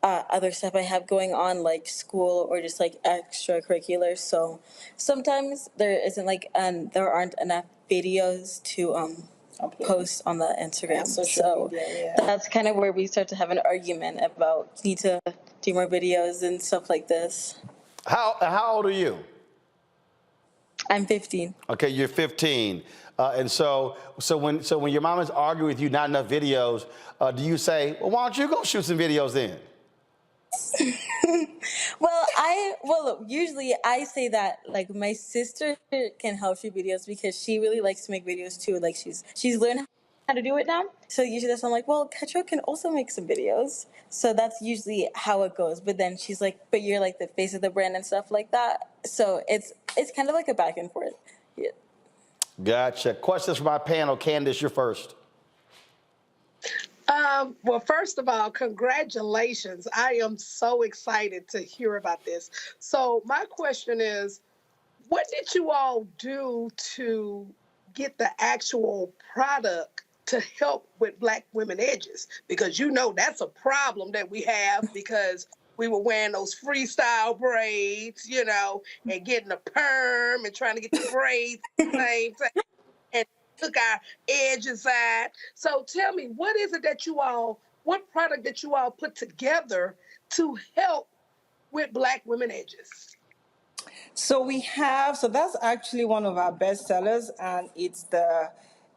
other stuff I have going on, like school or just like extracurriculars. So sometimes there isn't like there aren't enough videos to post on the Instagram. So that's kind of where we start to have an argument about need to do more videos and stuff like this. How old are you? I'm 15. Okay, you're 15. And so when your mom is arguing with you, not enough videos, do you say, well, why don't you go shoot some videos then? Well, usually I say that like my sister can help shoot videos because she really likes to make videos too. Like she's learned how to do it now. So usually that's when I'm like, well, Ketra can also make some videos. So that's usually how it goes. But then she's like, but you're like the face of the brand and stuff like that. So it's kind of like a back and forth. Yeah. Gotcha. Questions for my panel. Candace, you're first. Well, first of all, congratulations. I am so excited to hear about this. So my question is, what did you all do to get the actual product to help with Black women edges? Because you know that's a problem that we have because we were wearing those freestyle braids, you know, and getting a perm and trying to get the braids at the same time. And took our edges out. So tell me, what is it that what product that you all put together to help with Black women edges? So that's actually one of our best sellers, and it's the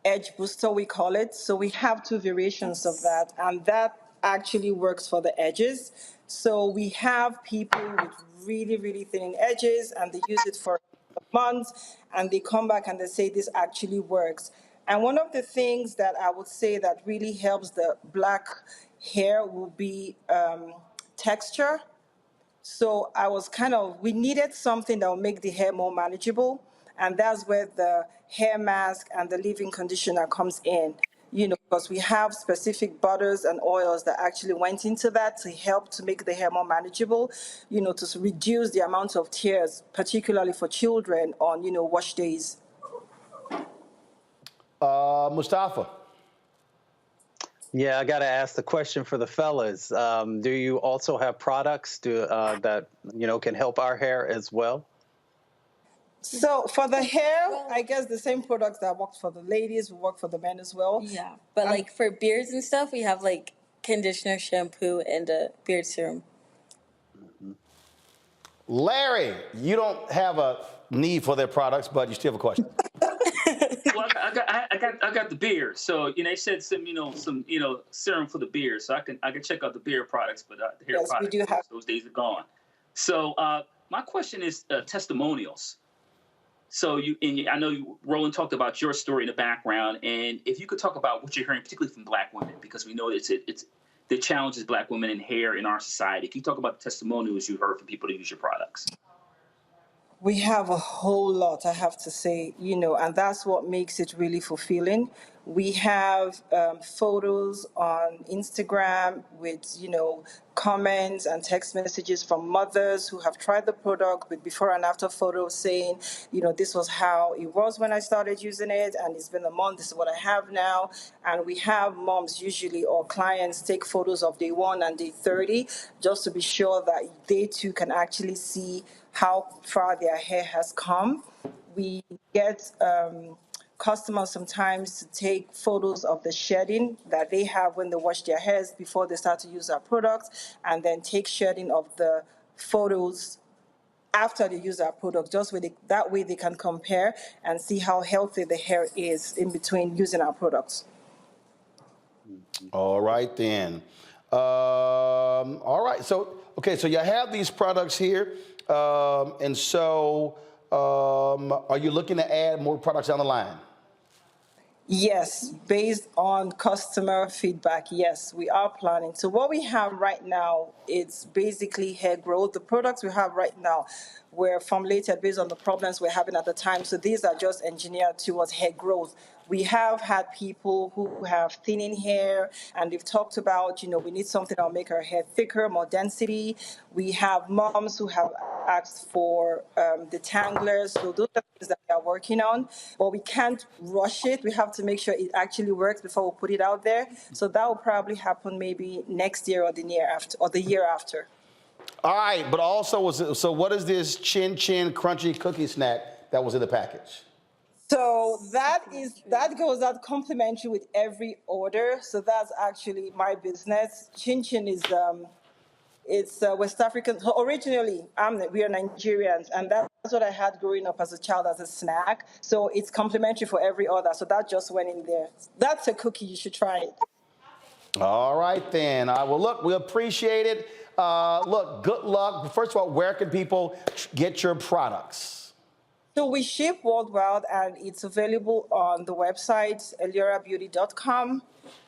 Edge Booster, we call it. So we have two variations of that, and that actually works for the edges. So we have people with really, really thin edges, and they use it for months, and they come back and they say this actually works. And one of the things that I would say that really helps the Black hair will be texture. So we needed something that will make the hair more manageable, and that's where the hair mask and the leave-in conditioner comes in. You know, because we have specific butters and oils that actually went into that to help to make the hair more manageable, you know, to reduce the amount of tears, particularly for children on, you know, wash days. Mustafa. Yeah, I got to ask the question for the fellas. Do you also have products that, you know, can help our hair as well? So for the hair, I guess the same products that worked for the ladies will work for the men as well. Yeah, but like for beards and stuff, we have like conditioner, shampoo, and a beard serum. Larry, you don't have a need for their products, but you still have a question. Well, I got the beard. So they said some serum for the beard. So I can check out the beard products, but the hair products, we do have. Those days are gone. So my question is testimonials. So I know Roland talked about your story in the background, and if you could talk about what you're hearing, particularly from Black women, because we know it's the challenges Black women in hair in our society. Can you talk about the testimonials you heard from people to use your products? We have a whole lot, I have to say, you know, and that's what makes it really fulfilling. We have photos on Instagram with, you know, comments and text messages from mothers who have tried the product with before and after photos saying, you know, this was how it was when I started using it, and it's been a month, this is what I have now. And we have moms usually or clients take photos of day 1 and day 30 just to be sure that they too can actually see how far their hair has come. We get customers sometimes to take photos of the shedding that they have when they wash their hairs before they start to use our products, and then take shedding of the photos after they use our product. That way they can compare and see how healthy the hair is in between using our products. All right, then. All right. So you have these products here. And so are you looking to add more products down the line? Yes, based on customer feedback, yes, we are planning. So what we have right now is basically hair growth. The products we have right now were formulated based on the problems we're having at the time. So these are just engineered towards hair growth. We have had people who have thinning hair, and they've talked about, we need something that'll make our hair thicker, more density. We have moms who have asked for detanglers. So those are things that we are working on, but we can't rush it. We have to make sure it actually works before we put it out there. So that will probably happen maybe next year or the year after, or the year after. All right, but also, so what is this Chin Chin Crunchy Cookie Snack that was in the package? So that goes out complimentary with every order. So that's actually my business. Chin Chin is it's West African. So originally, we are Nigerians, and that's what I had growing up as a child as a snack. So it's complimentary for every order. So that just went in there. That's a cookie. You should try it. All right, then. Well, look, we appreciate it. Look, good luck. First of all, where can people get your products? So we ship worldwide, and it's available on the website, eliarabeauty.com.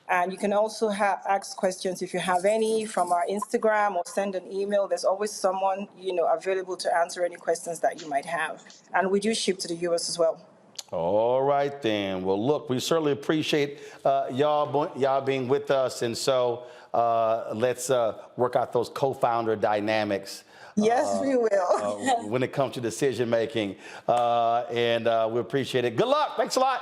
And you can also ask questions if you have any from our Instagram, or send an email. There's always someone, available to answer any questions that you might have. And we do ship to the U.S. as well. All right, then. Well, look, we certainly appreciate y'all being with us. And so let's work out those co-founder dynamics. Yes, we will. When it comes to decision making. And we appreciate it. Good luck. Thanks a lot.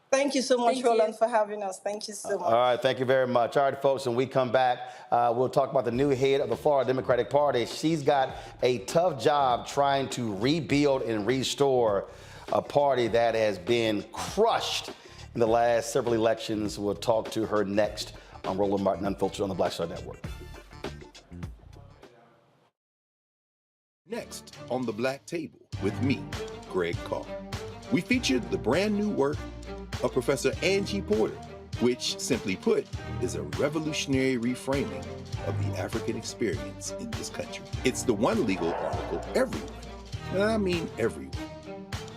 Thank you so much, Roland, for having us. Thank you so much. All right, thank you very much. All right, folks, when we come back, we'll talk about the new head of the Florida Democratic Party. She's got a tough job trying to rebuild and restore a party that has been crushed in the last several elections. We'll talk to her next on Roland Martin Unfiltered on the Black Star Network. Next on The Black Table with me, Greg Carr. We featured the brand new work of Professor Angie Porter, which, simply put, is a revolutionary reframing of the African experience in this country. It's the one legal article everyone, and I mean everyone,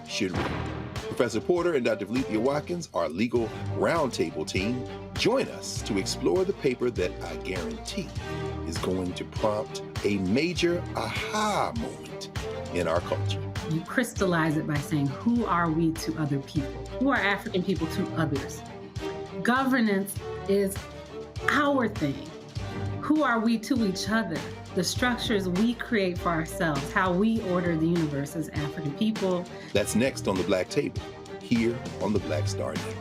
should read. Professor Porter and Dr. Valencia Watkins, our legal roundtable team, join us to explore the paper that I guarantee is going to prompt a major aha moment in our culture. You crystallize it by saying, who are we to other people? Who are African people to others? Governance is our thing. Who are we to each other? The structures we create for ourselves, how we order the universe as African people. That's next on The Black Table, here on the Black Star Network.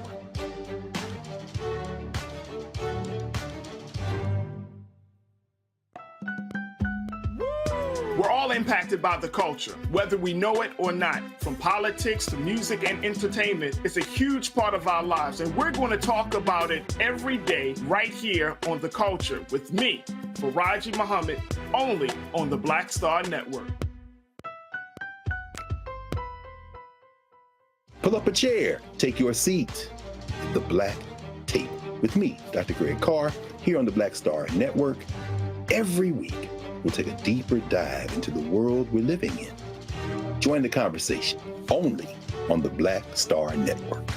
We're all impacted by the culture, whether we know it or not. From politics to music and entertainment, it's a huge part of our lives, and we're going to talk about it every day right here on The Culture with me, Faraji Muhammad, only on the Black Star Network. Pull up a chair, take your seat at The Black Table with me, Dr. Greg Carr, here on the Black Star Network. Every week, we'll take a deeper dive into the world we're living in. Join the conversation only on the Black Star Network.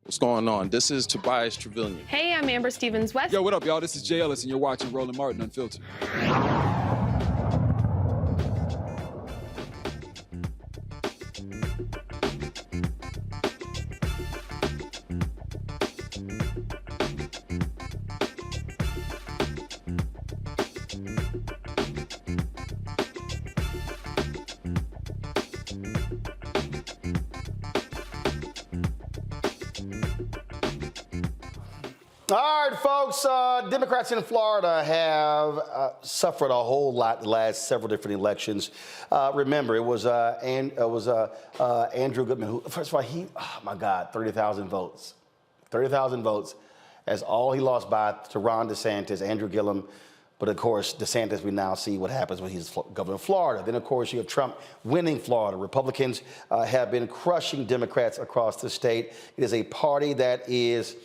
What's going on? This is Tobias Trevelyan. Hey, I'm Amber Stevens-West. Yo, what up, y'all? This is Jay Ellis, and you're watching Roland Martin Unfiltered. All right, folks, Democrats in Florida have suffered a whole lot the last several different elections. Remember, it was Andrew Goodman who, first of all, oh my God, 30,000 votes. 30,000 votes. That's all he lost by to Ron DeSantis, Andrew Gillum. But of course, DeSantis, we now see what happens when he's governor of Florida. Then, of course, you have Trump winning Florida. Republicans have been crushing Democrats across the state. It is a party that is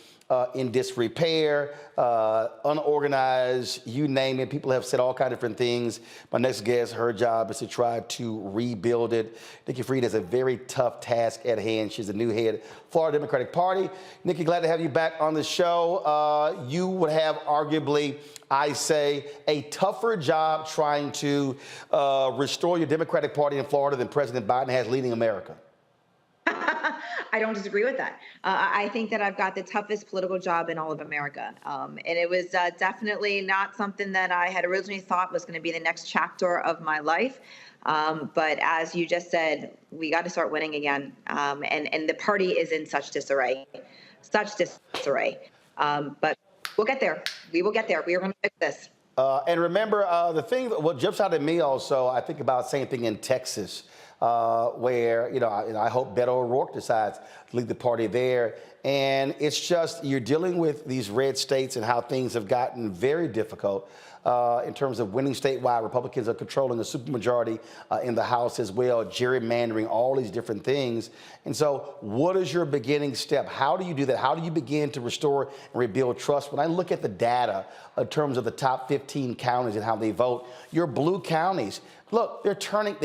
in disrepair, unorganized, you name it. People have said all kinds of different things. My next guest, her job is to try to rebuild it. Nikki Fried has a very tough task at hand. She's the new head of Florida Democratic Party. Nikki, glad to have you back on the show. You would have arguably, I say, a tougher job trying to restore your Democratic Party in Florida than President Biden has leading America. I don't disagree with that. I think that I've got the toughest political job in all of America. And it was definitely not something that I had originally thought was going to be the next chapter of my life. But as you just said, we got to start winning again. And the party is in such disarray. But we'll get there. We will get there. We are going to fix this. And remember, the thing, what jumps out at me also, I think about the same thing in Texas. Where, I hope Beto O'Rourke decides to lead the party there. And it's just, you're dealing with these red states and how things have gotten very difficult in terms of winning statewide. Republicans are controlling a supermajority in the House as well, gerrymandering, all these different things. And so what is your beginning step? How do you do that? How do you begin to restore and rebuild trust? When I look at the data in terms of the top 15 counties and how they vote, your blue counties, look, they're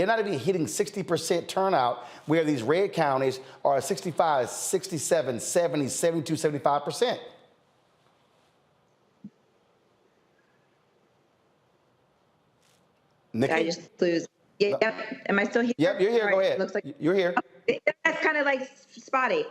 not even hitting 60% turnout, where these red counties are 65, 67, 70, 72, 75%. Nikki? I just lose. Yeah, am I still here? Yep, you're here. Go ahead. Looks like you're here. That's kind of like spotty.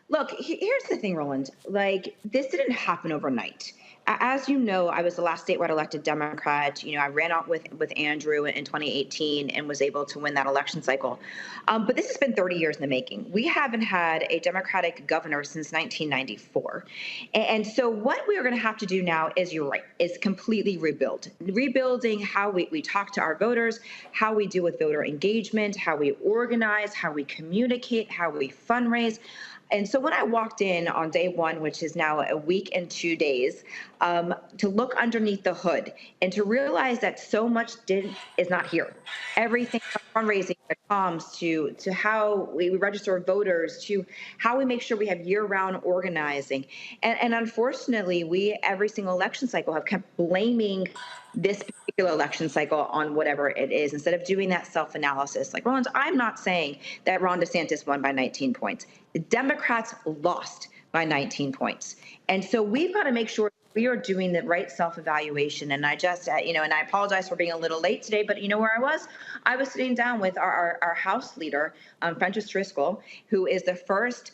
Look, here's the thing, Roland. Like, this didn't happen overnight. As you know, I was the last statewide elected Democrat. I ran out with Andrew in 2018 and was able to win that election cycle. But this has been 30 years in the making. We haven't had a Democratic governor since 1994. And so what we are going to have to do now is, you're right, is completely rebuild. Rebuilding how we talk to our voters, how we deal with voter engagement, how we organize, how we communicate, how we fundraise. And so when I walked in on day one, which is now a week and 2 days, to look underneath the hood and to realize that so much is not here. Everything from fundraising to comms to how we register voters to how we make sure we have year-round organizing. And unfortunately, we every single election cycle have kept blaming this particular election cycle on whatever it is, instead of doing that self-analysis. Like, Roland, I'm not saying that Ron DeSantis won by 19 points. The Democrats lost by 19 points. And so we've got to make sure we are doing the right self-evaluation. And I just, and I apologize for being a little late today, but you know where I was? I was sitting down with our House leader, Frenchess Driscoll, who is the first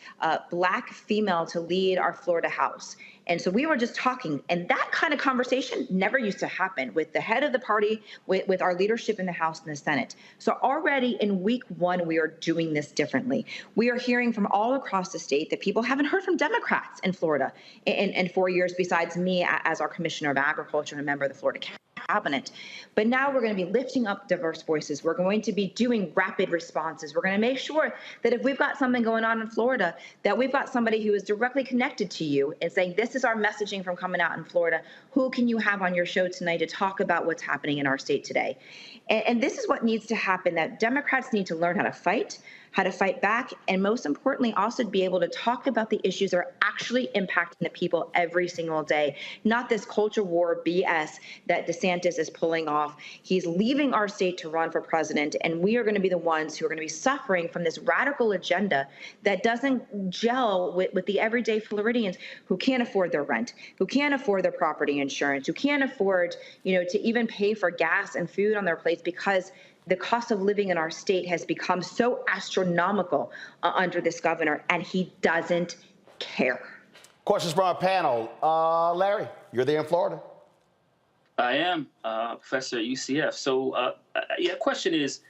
Black female to lead our Florida House. And so we were just talking, and that kind of conversation never used to happen with the head of the party, with our leadership in the House and the Senate. So already in week one, we are doing this differently. We are hearing from all across the state that people haven't heard from Democrats in Florida in 4 years, besides me as our Commissioner of Agriculture and a member of the Florida Cabinet. But now we're going to be lifting up diverse voices. We're going to be doing rapid responses. We're going to make sure that if we've got something going on in Florida, that we've got somebody who is directly connected to you and saying, this is our messaging from coming out in Florida. Who can you have on your show tonight to talk about what's happening in our state today? And this is what needs to happen, that Democrats need to learn how to fight back, and most importantly, also to be able to talk about the issues that are actually impacting the people every single day, not this culture war BS that DeSantis is pulling off. He's leaving our state to run for president, and we are going to be the ones who are going to be suffering from this radical agenda that doesn't gel with the everyday Floridians who can't afford their rent, who can't afford their property insurance, who can't afford, to even pay for gas and food on their plates, because the cost of living in our state has become so astronomical under this governor, and he doesn't care. Questions from our panel. Larry, you're there in Florida. I am, professor at UCF. So, question is,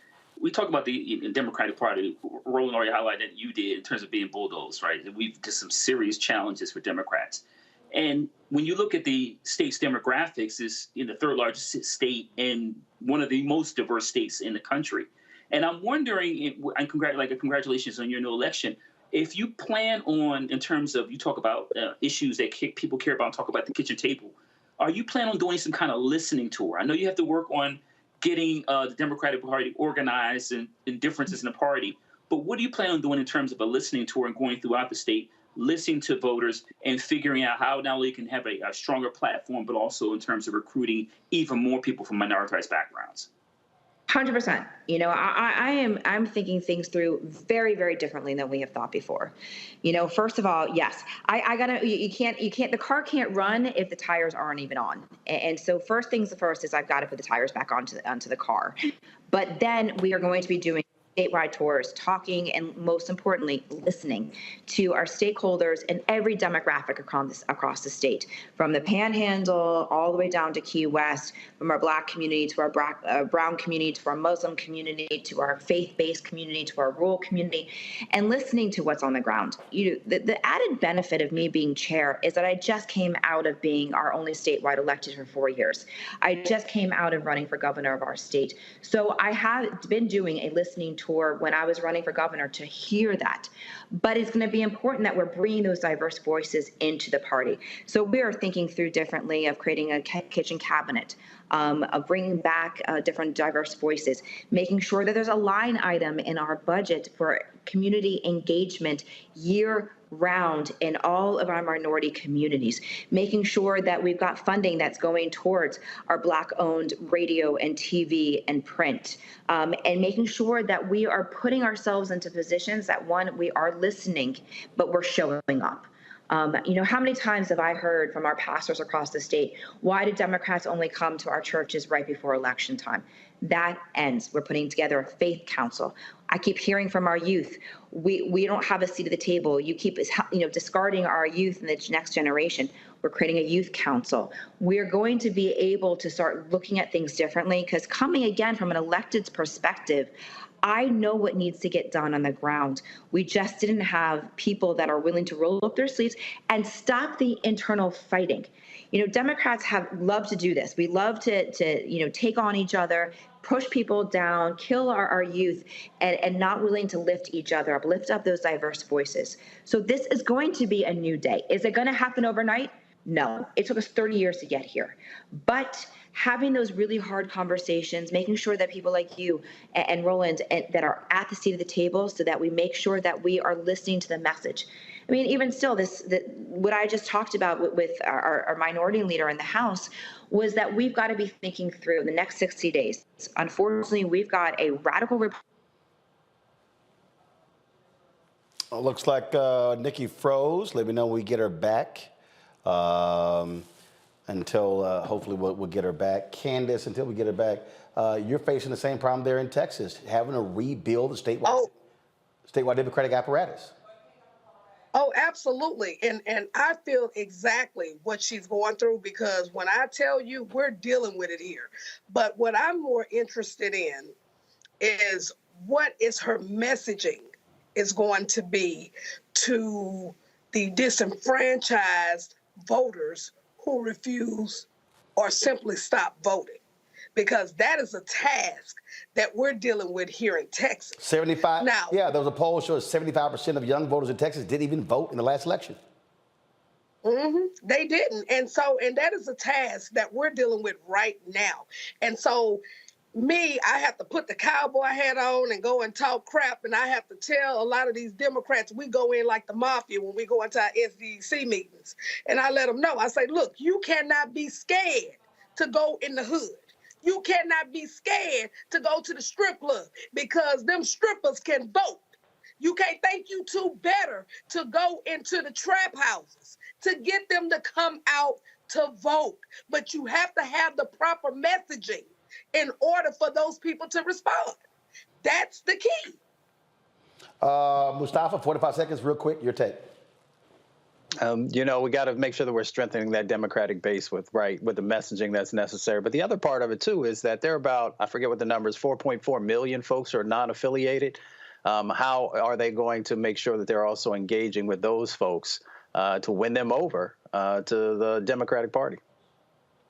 we talk about the Democratic Party. Roland already highlighted that you did in terms of being bulldozed, right? We've just some serious challenges for Democrats. And when you look at the state's demographics, it's in the third largest state and one of the most diverse states in the country. And I'm wondering, and congratulations on your new election, if you plan on, in terms of, you talk about issues that people care about, talk about the kitchen table, are you planning on doing some kind of listening tour? I know you have to work on getting the Democratic Party organized and differences in the party, but what do you plan on doing in terms of a listening tour and going throughout the state, listening to voters and figuring out how not only can have a stronger platform, but also in terms of recruiting even more people from minoritized backgrounds. 100%. You know, I'm thinking things through very, very differently than we have thought before. You know, first of all, yes, I gotta, you can't, the car can't run if the tires aren't even on. And so first things first is I've got to put the tires back onto the car. But then we are going to be doing statewide tours, talking and most importantly, listening to our stakeholders in every demographic across the state, from the Panhandle all the way down to Key West, from our Black community to our brown community to our Muslim community to our faith-based community to our rural community, and listening to what's on the ground. The added benefit of me being chair is that I just came out of being our only statewide elected for 4 years. I just came out of running for governor of our state. So I have been doing a listening tour when I was running for governor to hear that. But it's going to be important that we're bringing those diverse voices into the party. So we are thinking through differently of creating a kitchen cabinet, of bringing back different diverse voices, making sure that there's a line item in our budget for community engagement year-round in all of our minority communities, making sure that we've got funding that's going towards our Black-owned radio and TV and print, and making sure that we are putting ourselves into positions that, one, we are listening, but we're showing up. You know, how many times have I heard from our pastors across the state, why do Democrats only come to our churches right before election time? That ends. We're putting together a faith council. I keep hearing from our youth, we don't have a seat at the table. You keep discarding our youth and the next generation. We're creating a youth council. We're going to be able to start looking at things differently, because coming again from an elected's perspective, I know what needs to get done on the ground. We just didn't have people that are willing to roll up their sleeves and stop the internal fighting. You know, Democrats have loved to do this. We love to take on each other, push people down, kill our youth, and not willing to lift each other up, lift up those diverse voices. So this is going to be a new day. Is it going to happen overnight? No. It took us 30 years to get here. But having those really hard conversations, making sure that people like you and Roland that are at the seat of the table, so that we make sure that we are listening to the message. I mean, even still, what I just talked about with our minority leader in the House was that we've got to be thinking through the next 60 days. Unfortunately, we've got a radical Looks like Nikki froze. Let me know when we get her back. Until hopefully we'll get her back. Candace, until we get her back, you're facing the same problem there in Texas, having to rebuild the statewide Democratic apparatus. Oh, absolutely. And I feel exactly what she's going through, because when I tell you, we're dealing with it here. But what I'm more interested in is what is her messaging is going to be to the disenfranchised voters who refuse or simply stop voting, because that is a task that we're dealing with here in Texas. 75. Now, yeah, there was a poll that shows 75% of young voters in Texas didn't even vote in the last election. They didn't. And that is a task that we're dealing with right now. And so I have to put the cowboy hat on and go and talk crap. And I have to tell a lot of these Democrats, we go in like the mafia when we go into our SDC meetings. And I let them know, I say, look, you cannot be scared to go in the hood. You cannot be scared to go to the strip club, because them strippers can vote. You can't think you two better to go into the trap houses to get them to come out to vote. But you have to have the proper messaging in order for those people to respond. That's the key. Mustafa, 45 seconds, real quick, your take. You know, we got to make sure that we're strengthening that Democratic base with the messaging that's necessary. But the other part of it, too, is that there are about, I forget what the number is, 4.4 million folks who are non-affiliated. How are they going to make sure that they're also engaging with those folks to win them over to the Democratic Party?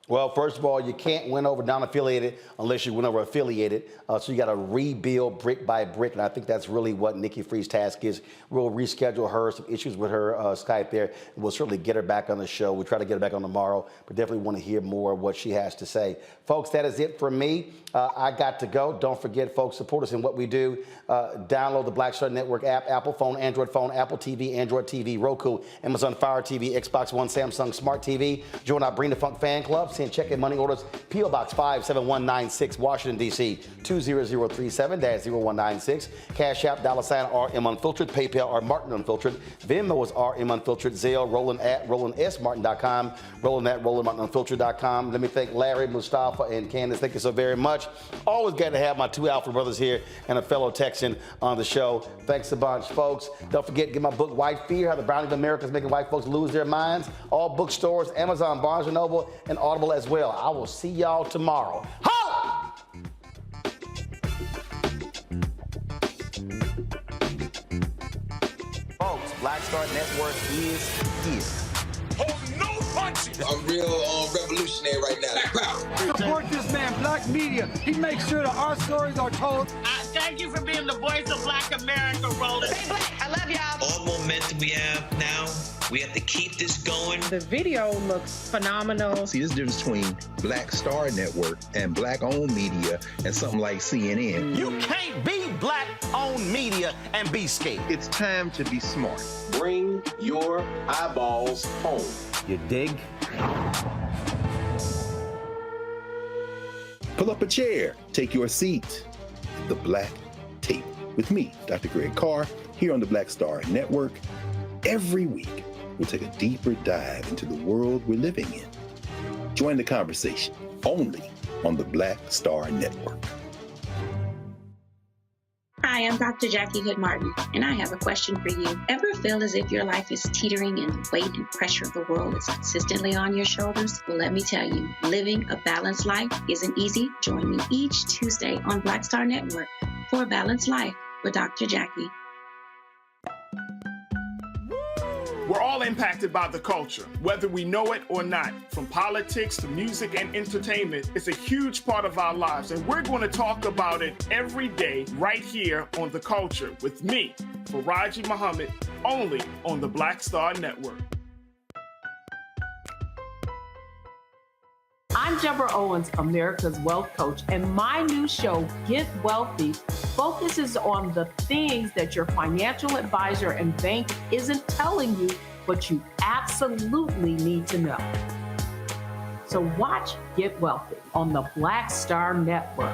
Well, first of all, you can't win over non-affiliated unless you win over affiliated. So you got to rebuild brick by brick, and I think that's really what Nikki Free's task is. We'll reschedule her, some issues with her Skype there, and we'll certainly get her back on the show. We'll try to get her back on tomorrow, but definitely want to hear more of what she has to say. Folks, that is it for me. I got to go. Don't forget, folks, support us in what we do. Download the Black Star Network app, Apple phone, Android phone, Apple TV, Android TV, Roku, Amazon Fire TV, Xbox One, Samsung Smart TV. Join our Bring the Funk fan club. Send check and money orders. P.O. Box 57196, Washington, D.C. 20037-0196. Cash App, $RM Unfiltered. PayPal, R Martin Unfiltered. Venmo is RM Unfiltered. Zelle, Roland at RolandSMartin.com. Roland at RolandMartinUnfiltered.com. Let me thank Larry, Mustafa, and Candace. Thank you so very much. Always glad to have my two Alpha brothers here and a fellow Texan on the show. Thanks a bunch, folks. Don't forget to get my book, White Fear, How the Browning of America is Making White Folks Lose Their Minds. All bookstores, Amazon, Barnes & Noble, and Audible as well. I will see y'all tomorrow. Ho! Folks, Black Star Network is here. Oh, no punches! I'm real revolutionary right now. Support this man, Black Media. He makes sure that our stories are told. Thank you for being the voice of Black America, Roland. Stay black. I love y'all. All momentum we have now, we have to keep this going. The video looks phenomenal. See, there's a difference between Black Star Network and black-owned media and something like CNN. You can't be black-owned media and be scared. It's time to be smart. Bring your eyeballs home. You dig? Pull up a chair. Take your seat. The Black Tape with me, Dr. Greg Carr, here on the Black Star Network. Every week, we'll take a deeper dive into the world we're living in. Join the conversation only on the Black Star Network. Hi, I'm Dr. Jackie Hood Martin, and I have a question for you. Ever feel as if your life is teetering and the weight and pressure of the world is consistently on your shoulders? Well, let me tell you, living a balanced life isn't easy. Join me each Tuesday on Black Star Network for A Balanced Life with Dr. Jackie. We're all impacted by the culture, whether we know it or not. From politics to music and entertainment, it's a huge part of our lives, and we're going to talk about it every day right here on The Culture with me, Faraji Muhammad, only on the Black Star Network. I'm Deborah Owens, America's Wealth Coach, and my new show, Get Wealthy, focuses on the things that your financial advisor and bank isn't telling you, but you absolutely need to know. So watch Get Wealthy on the Black Star Network.